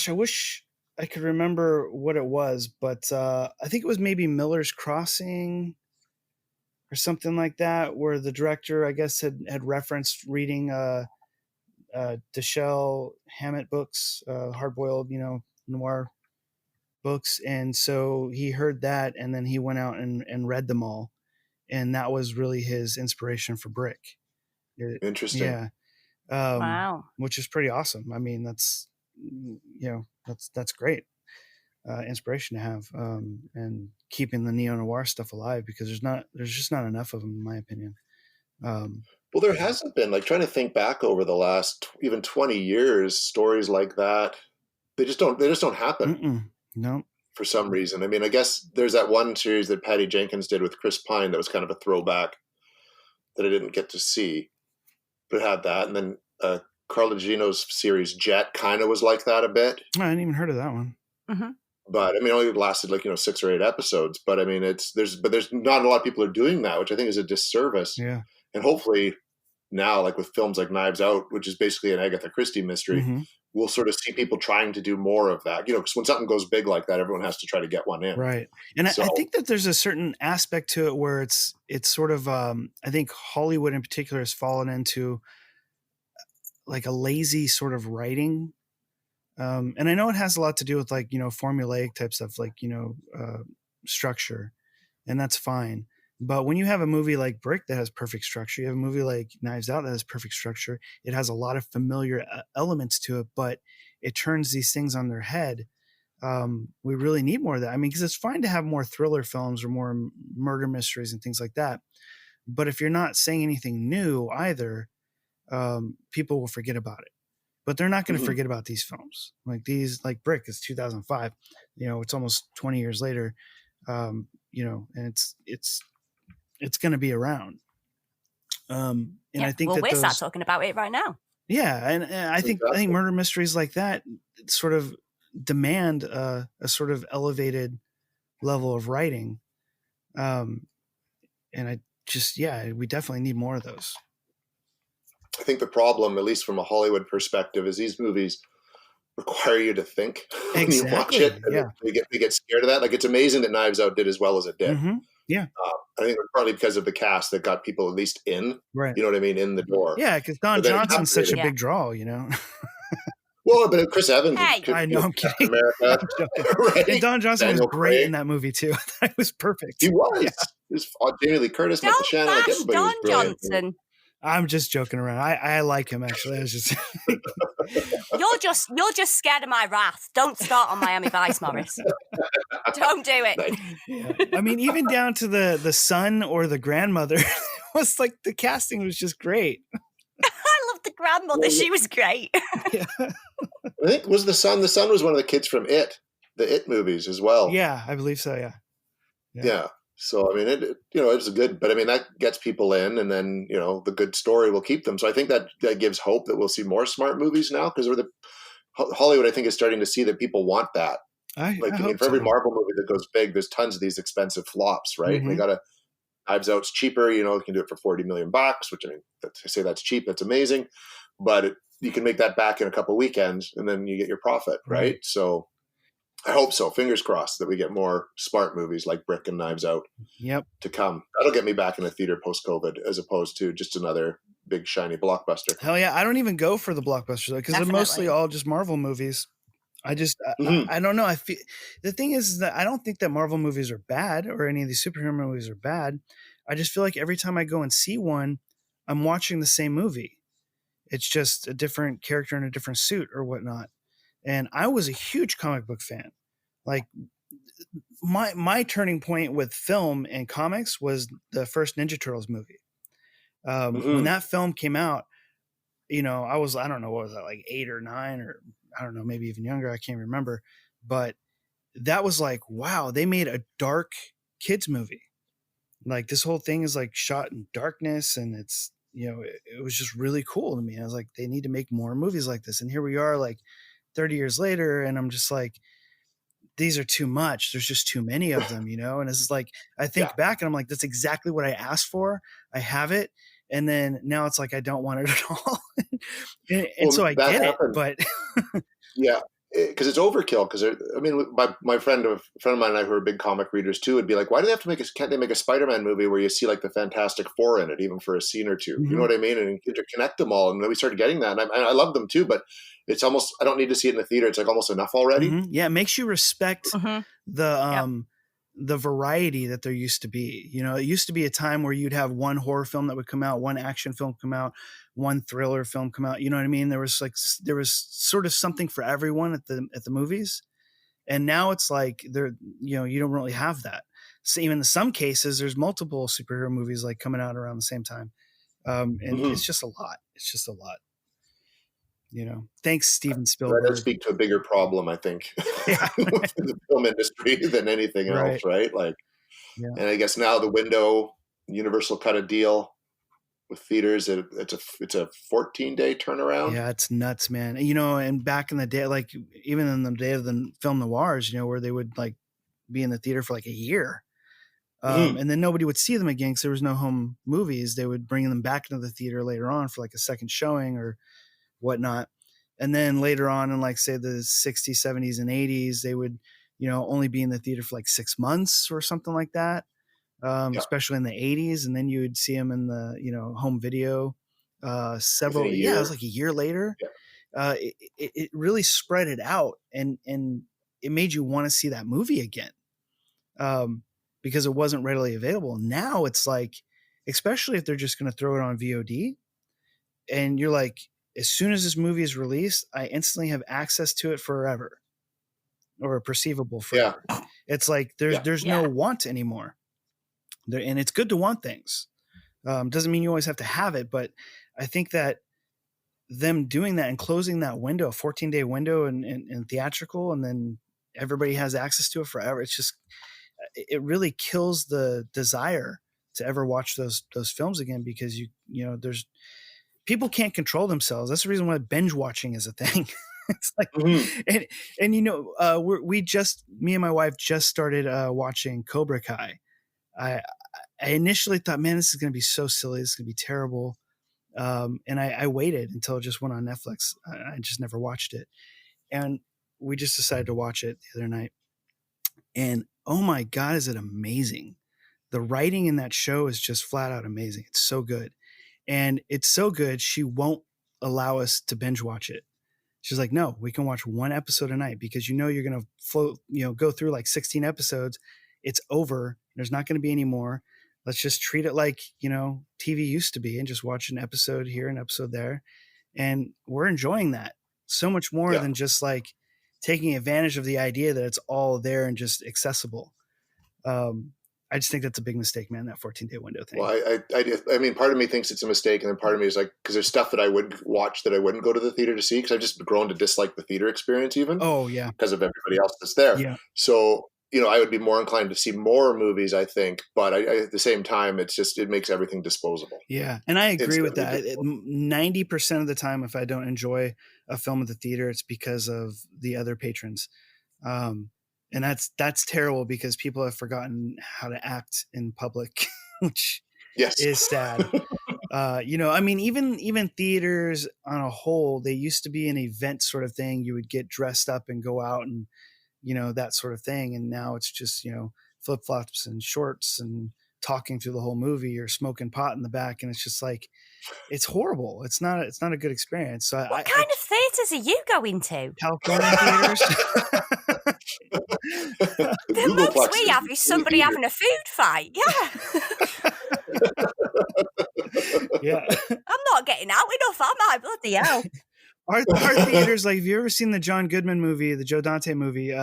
I wish I could remember what it was, but I think it was maybe Miller's Crossing or something like that, where the director, I guess, had referenced reading Dashiell Hammett books, hard-boiled, noir books, and so he heard that, and then he went out and read them all. And that was really his inspiration for Brick. Interesting. Yeah. Wow. Which is pretty awesome. I mean, that's great inspiration to have, and keeping the neo-noir stuff alive, because there's just not enough of them, in my opinion. Well, there hasn't been, like, trying to think back over the last even 20 years, stories like that. They just don't happen. No. For some reason. I mean, I guess there's that one series that Patty Jenkins did with Chris Pine that was kind of a throwback that I didn't get to see, but it had that. And then Carla Gugino's series Jet kind of was like that a bit. I hadn't even heard of that one. Mm-hmm. But I mean, it only lasted 6 or 8 episodes. But I mean, there's not a lot of people are doing that, which I think is a disservice. Yeah. And hopefully now, like with films like Knives Out, which is basically an Agatha Christie mystery, we'll sort of see people trying to do more of that, because when something goes big like that, everyone has to try to get one in. Right. And I think that there's a certain aspect to it where it's sort of, I think Hollywood in particular has fallen into like a lazy sort of writing. And I know it has a lot to do with formulaic type stuff, structure, and that's fine. But when you have a movie like Brick that has perfect structure, you have a movie like Knives Out that has perfect structure, it has a lot of familiar elements to it, but it turns these things on their head. We really need more of that. I mean, because it's fine to have more thriller films or more murder mysteries and things like that. But if you're not saying anything new either, people will forget about it. But they're not going to forget about these films. Like Brick is 2005. It's almost 20 years later. And it's going to be around. And I think that we're start talking about it right now. Yeah. And I think murder mysteries like that sort of demand a sort of elevated level of writing. And we definitely need more of those. I think the problem, at least from a Hollywood perspective, is these movies require you to think when you watch it. And they get scared of that. Like, it's amazing that Knives Out did as well as it did. Yeah. I think it was partly because of the cast that got people at least in, right? You know what I mean? In the door. Yeah, because Don Johnson's such a big draw, Well, but Chris Evans. I know, I'm kidding. America. Right? And Don Johnson was great in that movie too. That was perfect. He was. There's Jamie Lee Curtis, Michael Don't Shannon, like bash everybody Don was brilliant. Johnson. I'm just joking around. I like him actually. I was just You're just scared of my wrath. Don't start on Miami Vice, Morris. Don't do it. Yeah. I mean, even down to the son or the grandmother, it was like the casting was just great. I love the grandmother. She was great. Yeah. I think was the son. The son was one of the kids from the It movies as well. Yeah, I believe so. Yeah. So I mean, it it's good, but I mean that gets people in, and then the good story will keep them. So I think that gives hope that we'll see more smart movies now, because Hollywood, I think, is starting to see that people want that. I hope for every so. Marvel movie that goes big, there's tons of these expensive flops, right? Mm-hmm. They got Knives Out's cheaper. You can do it for $40 million, which I mean, I say that's cheap. That's amazing, but you can make that back in a couple weekends, and then you get your profit, right? So. I hope so. Fingers crossed that we get more smart movies like Brick and Knives Out to come. That'll get me back in the theater post-COVID, as opposed to just another big shiny blockbuster. Hell yeah. I don't even go for the blockbusters because they're mostly all just Marvel movies. I just, I don't know. I feel the thing is that I don't think that Marvel movies are bad or any of these superhero movies are bad. I just feel like every time I go and see one, I'm watching the same movie. It's just a different character in a different suit or whatnot. And I was a huge comic book fan. Like my turning point with film and comics was the first Ninja Turtles movie. When that film came out, I was, I don't know, what was that, like 8 or 9, or I don't know, maybe even younger. I can't remember. But that was like, wow, they made a dark kids movie. Like this whole thing is like shot in darkness, and it's, it was just really cool to me. I was like, they need to make more movies like this. And here we are like 30 years later, and I'm just like, these are too much. There's just too many of them, and it's like, I think back and I'm like, that's exactly what I asked for. I have it. And then now it's like, I don't want it at all. and so I get happened. It, but yeah, because it's overkill. Because I mean, my friend of mine and I, who are big comic readers too, would be like, why do they have to can't they make a Spider-Man movie where you see like the Fantastic Four in it, even for a scene or two? Mm-hmm. You know what I mean? And interconnect them all. And then we started getting that, and I love them too. But it's almost, I don't need to see it in the theater. It's like almost enough already. Mm-hmm. Yeah, it makes you respect the variety that there used to be. It used to be a time where you'd have one horror film that would come out, one action film come out, one thriller film come out. You know what I mean? There was sort of something for everyone at the movies. And now it's like you don't really have that. So even in some cases, there's multiple superhero movies like coming out around the same time. And it's just a lot. It's just a lot. Thanks, Steven Spielberg. That does speak to a bigger problem, I think, with the film industry than anything else, right? Like, and I guess now Universal cut a deal with theaters. It's a 14-day turnaround. Yeah, it's nuts, man. And back in the day, like even in the day of the film noirs, where they would like be in the theater for like a year. And then nobody would see them again because there was no home movies. They would bring them back into the theater later on for like a second showing or whatnot. And then later on in like say the 60s, 70s and 80s, they would, only be in the theater for like 6 months or something like that. Especially in the 80s. And then you would see them in the, home video, it was like a year later. Yeah. It really spread it out and it made you want to see that movie again. Because it wasn't readily available. Now it's like, especially if they're just going to throw it on VOD and you're like, as soon as this movie is released, I instantly have access to it forever or perceivable forever. Yeah. It's like there's no want anymore. And it's good to want things. Doesn't mean you always have to have it, but I think that them doing that and closing that window, a 14-day window in theatrical, and then everybody has access to it forever. It's just, it really kills the desire to ever watch those films again, because there's people can't control themselves. That's the reason why binge watching is a thing. It's like, and me and my wife just started watching Cobra Kai. I initially thought, man, this is going to be so silly. This is going to be terrible. And I waited until it just went on Netflix. I just never watched it. And we just decided to watch it the other night. And oh my God, is it amazing. The writing in that show is just flat out amazing. It's so good. And it's so good, she won't allow us to binge watch it. She's like, no, we can watch one episode a night because you're going to go through like 16 episodes. It's over. There's not going to be any more. let's just treat it like, TV used to be and just watch an episode here, an episode there. And we're enjoying that so much more than just like taking advantage of the idea that it's all there and just accessible. I just think that's a big mistake, man, that 14-day window thing. Well, I mean, part of me thinks it's a mistake, and then part of me is like, because there's stuff that I would watch that I wouldn't go to the theater to see, because I've just grown to dislike the theater experience even. Oh, yeah. Because of everybody else that's there. Yeah. So, I would be more inclined to see more movies, I think, but at the same time, it makes everything disposable. Yeah, and I agree with that. 90% of the time, if I don't enjoy a film at the theater, it's because of the other patrons. And that's terrible because people have forgotten how to act in public, which is sad. I mean, even theaters on a whole, they used to be an event sort of thing. You would get dressed up and go out and, that sort of thing. And now it's just, flip-flops and shorts and talking through the whole movie or smoking pot in the back. And it's just like, it's horrible. It's not a good experience. So what kind of theaters are you going to? California theaters. The most we have is somebody having a food fight. Yeah. Yeah. I'm not getting out enough, am I? Bloody hell. Our theaters, like, have you ever seen the John Goodman movie, the Joe Dante movie,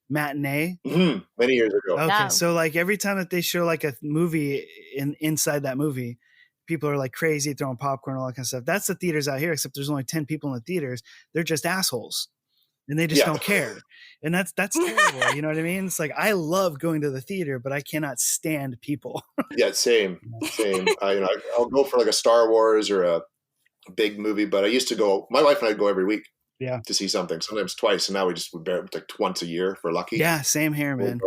Matinee? Mm-hmm. Many years ago. Okay, No. so like every time that they show like a movie inside that movie, people are like crazy, throwing popcorn, all that kind of stuff. That's the theaters out here, except there's only 10 people in the theaters. They're just assholes. And they just don't care. And that's terrible. You know what I mean? It's like, I love going to the theater, but I cannot stand people. Yeah, same. I'll go for like a Star Wars or a big movie, but I used to go, my wife and I go every week to see something, sometimes twice. And now we just would bear like once a year if we're lucky. Yeah, same here, man.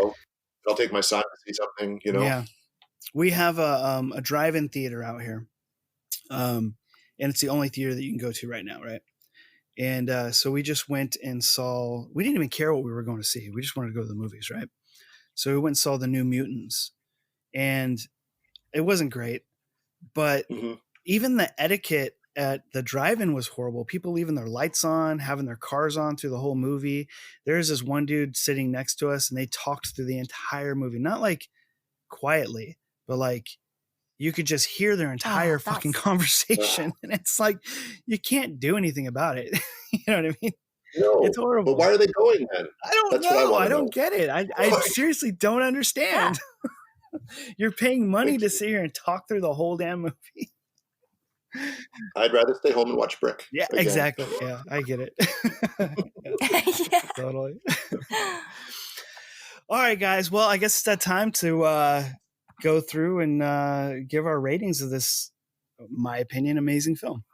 I'll take my son to see something, Yeah. We have a drive-in theater out here. And it's the only theater that you can go to right now, right? And so we just went and saw, we didn't even care what we were going to see. We just wanted to go to the movies, right? So we went and saw The New Mutants. And it wasn't great. But even the etiquette at the drive-in was horrible. People leaving their lights on, having their cars on through the whole movie. There's this one dude sitting next to us, and they talked through the entire movie. Not like quietly, but like you could just hear their entire fucking conversation. And it's like, you can't do anything about it. You know what I mean? No. It's horrible. But why are they going then? I don't know. I don't get it. I seriously don't understand. You're paying money to sit here and talk through the whole damn movie. I'd rather stay home and watch Brick. Yeah, again. exactly. Yeah, I get it. Totally. All right, guys. Well, I guess it's that time to go through and give our ratings of this, my opinion, amazing film.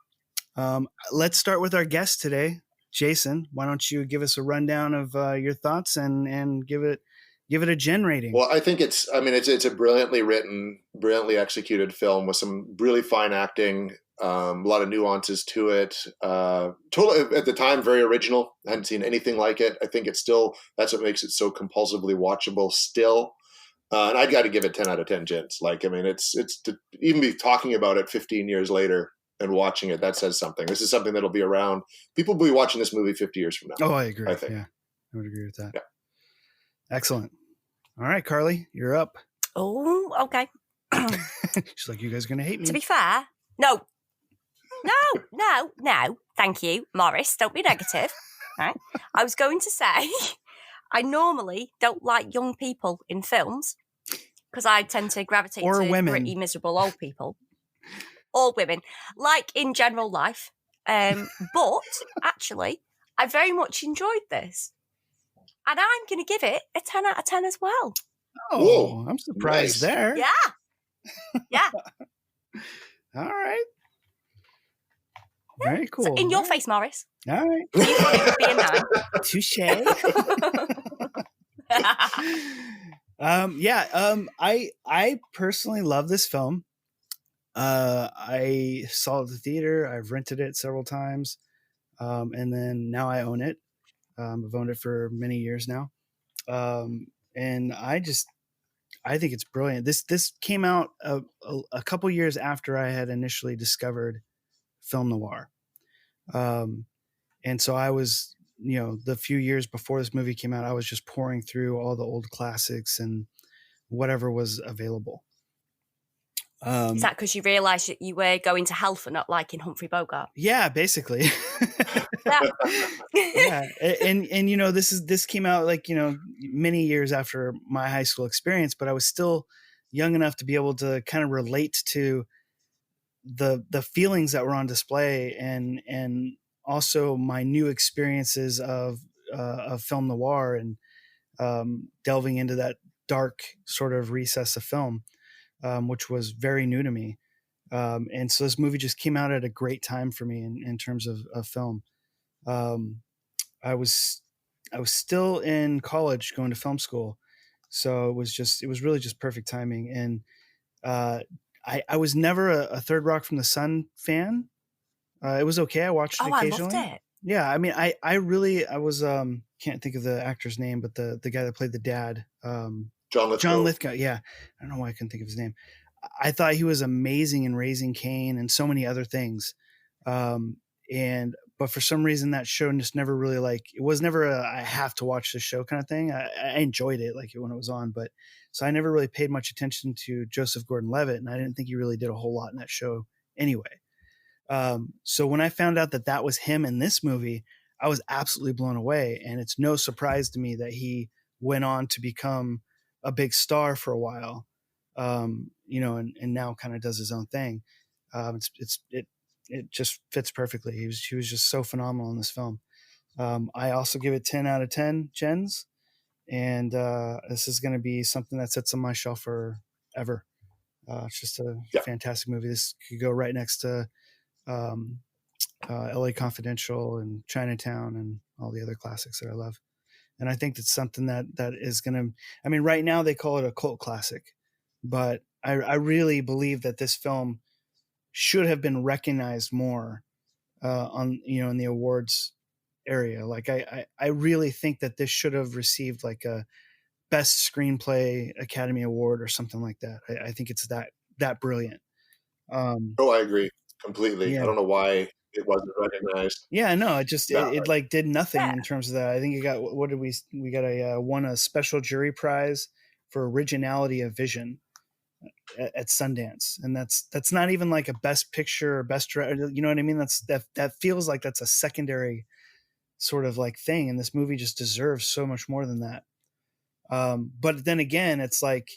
Let's start with our guest today, Jason. Why don't you give us a rundown of your thoughts and give it a gen rating? Well, I think it's a brilliantly written, brilliantly executed film with some really fine acting, a lot of nuances to it. Totally at the time, very original. I hadn't seen anything like it. I think that's what makes it so compulsively watchable still. And I'd got to give it 10 out of 10 gents. Like, I mean, it's to even be talking about it 15 years later and watching it, that says something. This is something that'll be around. People will be watching this movie 50 years from now. Oh, I agree. I think. Yeah, I would agree with that. Yeah. Excellent. All right, Carly, you're up. Oh, okay. She's like, you guys are going to hate me. To be fair, no. Thank you, Morris. Don't be negative. Right? I was going to say, I normally don't like young people in films because I tend to gravitate to women. pretty miserable old people. All women, like in general life. But actually, I very much enjoyed this. And I'm going to give it a 10 out of 10 as well. Oh, whoa, I'm surprised there. Yeah. All right. Very cool. So in your face, Morris. All right. You thought it would be a 9. Touche. I personally love this film. I saw it at the theater. I've rented it several times. And then now I own it. I've owned it for many years now. And I think it's brilliant. This came out a couple years after I had initially discovered film noir. And so I was, the few years before this movie came out, I was just pouring through all the old classics and whatever was available. Is that because you realised that you were going to hell for not liking Humphrey Bogart? Yeah, basically. Yeah. Yeah, and you know, this came out like, you know, many years after my high school experience, but I was still young enough to be able to kind of relate to the feelings that were on display, and also my new experiences of film noir, and delving into that dark sort of recess of film, which was very new to me. And so this movie just came out at a great time for me in terms of film. I was still in college going to film school. So it was really just perfect timing. And I was never a Third Rock from the Sun fan. It was okay. I watched it occasionally. I loved it. Yeah. I mean, I was, can't think of the actor's name, but the guy that played the dad, John Lithgow. Yeah. I don't know why I couldn't think of his name. I thought he was amazing in Raising Cain and so many other things. But for some reason that show just never really, like, it was never I have to watch this show kind of thing. I enjoyed it like when it was on, but so I never really paid much attention to Joseph Gordon-Levitt, and I didn't think he really did a whole lot in that show anyway. So when I found out that was him in this movie, I was absolutely blown away. And it's no surprise to me that he went on to become a big star for a while, you know, and now kind of does his own thing. It just fits perfectly. He was just so phenomenal in this film. I also give it 10 out of 10 gens. And this is going to be something that sits on my shelf forever. It's just a fantastic movie. This could go right next to LA Confidential and Chinatown and all the other classics that I love. And I think that's something that is going to, I mean, right now they call it a cult classic, but I really believe that this film should have been recognized more on, you know, in the awards area. Like I really think that this should have received like a Best Screenplay Academy Award or something like that. I think it's that brilliant. I agree completely. Yeah. I don't know why it wasn't recognized. Yeah, no, it like did nothing in terms of that. I think it got, what did we got won a special jury prize for originality of vision at Sundance. And that's not even like a best picture or best, you know what I mean? That feels like that's a secondary sort of like thing. And this movie just deserves so much more than that. But then again, it's like,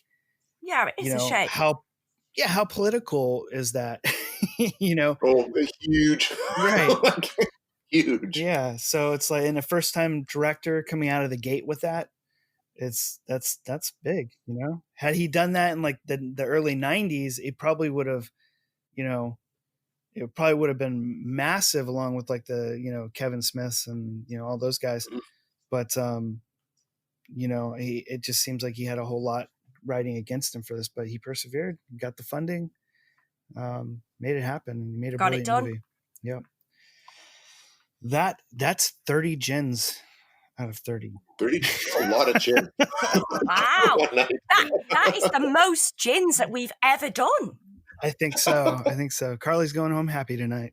yeah, it's a shame. How political is that? You know? Oh, huge. Right. Huge. Yeah. So it's like, in a first time director coming out of the gate with that, that's big, you know. Had he done that in like the early 90s, it probably would have, you know, it probably would have been massive along with like the, you know, Kevin Smiths and, you know, all those guys. But you know, it just seems like he had a whole lot riding against him for this, but he persevered, got the funding, made it happen, and made a brilliant movie. Yep. That's 30 gins out of 30. 30, a lot of gin. Wow. that is the most gins that we've ever done. I think so. Carly's going home happy tonight.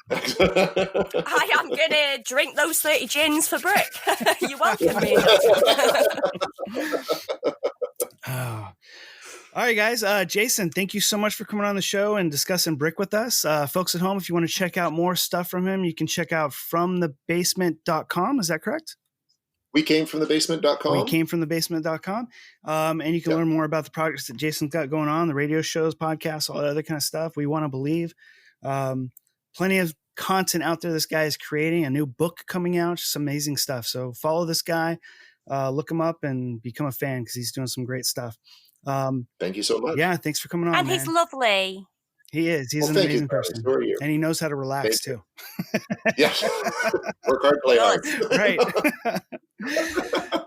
I am going to drink those 30 gins for Brick. You're welcome, me. Oh. All right, guys. Jason, thank you so much for coming on the show and discussing Brick with us. Folks at home, if you want to check out more stuff from him, you can check out fromthebasement.com. Is that correct? We came from thebasement.com. We came from thebasement.com. And you can learn more about the projects that Jason's got going on, the radio shows, podcasts, all that other kind of stuff. We Want to Believe. Plenty of content out there this guy is creating, a new book coming out, just amazing stuff. So follow this guy, look him up, and become a fan because he's doing some great stuff. Thank you so much. Yeah, thanks for coming on. And he's lovely. He is. He's an amazing person. And he knows how to relax too. Yes. Work hard, play hard. Right.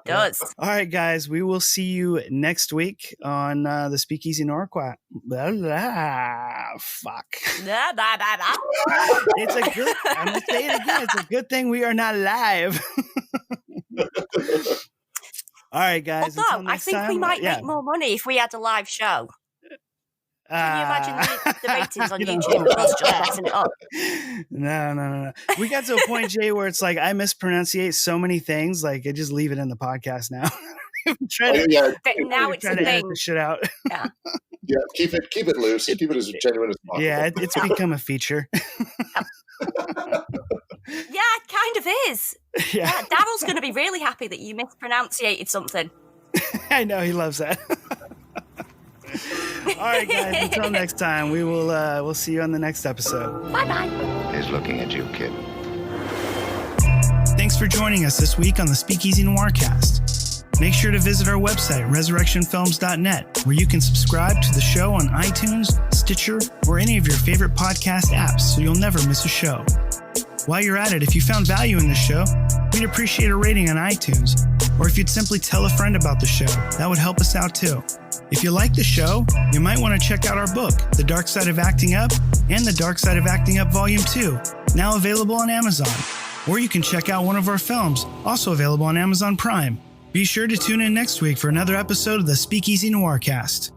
Does. All right, guys. We will see you next week on the Speakeasy Norquat. Blah, blah, fuck. It's a good. I'm gonna say it again. It's a good thing we are not live. All right, guys. Although I think we might make more money if we had a live show. Can you imagine the ratings on YouTube with us just messing it up? No. We got to a point, Jay, where it's like I mispronunciate so many things. Like I just leave it in the podcast now. Now it's a thing. The shit out. Yeah. Yeah, keep it loose. Keep it as genuine as possible. Yeah, it's become a feature. Yeah, it kind of is. Yeah, Daryl's going to be really happy that you mispronunciated something. I know, he loves that. All right, guys, until next time, we'll see you on the next episode. Bye-bye. He's looking at you, kid. Thanks for joining us this week on the Speakeasy Noircast. Make sure to visit our website, resurrectionfilms.net, where you can subscribe to the show on iTunes, Stitcher, or any of your favorite podcast apps so you'll never miss a show. While you're at it, if you found value in the show, we'd appreciate a rating on iTunes, or if you'd simply tell a friend about the show, that would help us out too. If you like the show, you might want to check out our book, The Dark Side of Acting Up, and The Dark Side of Acting Up Volume 2, now available on Amazon. Or you can check out one of our films, also available on Amazon Prime. Be sure to tune in next week for another episode of the Speakeasy Noircast.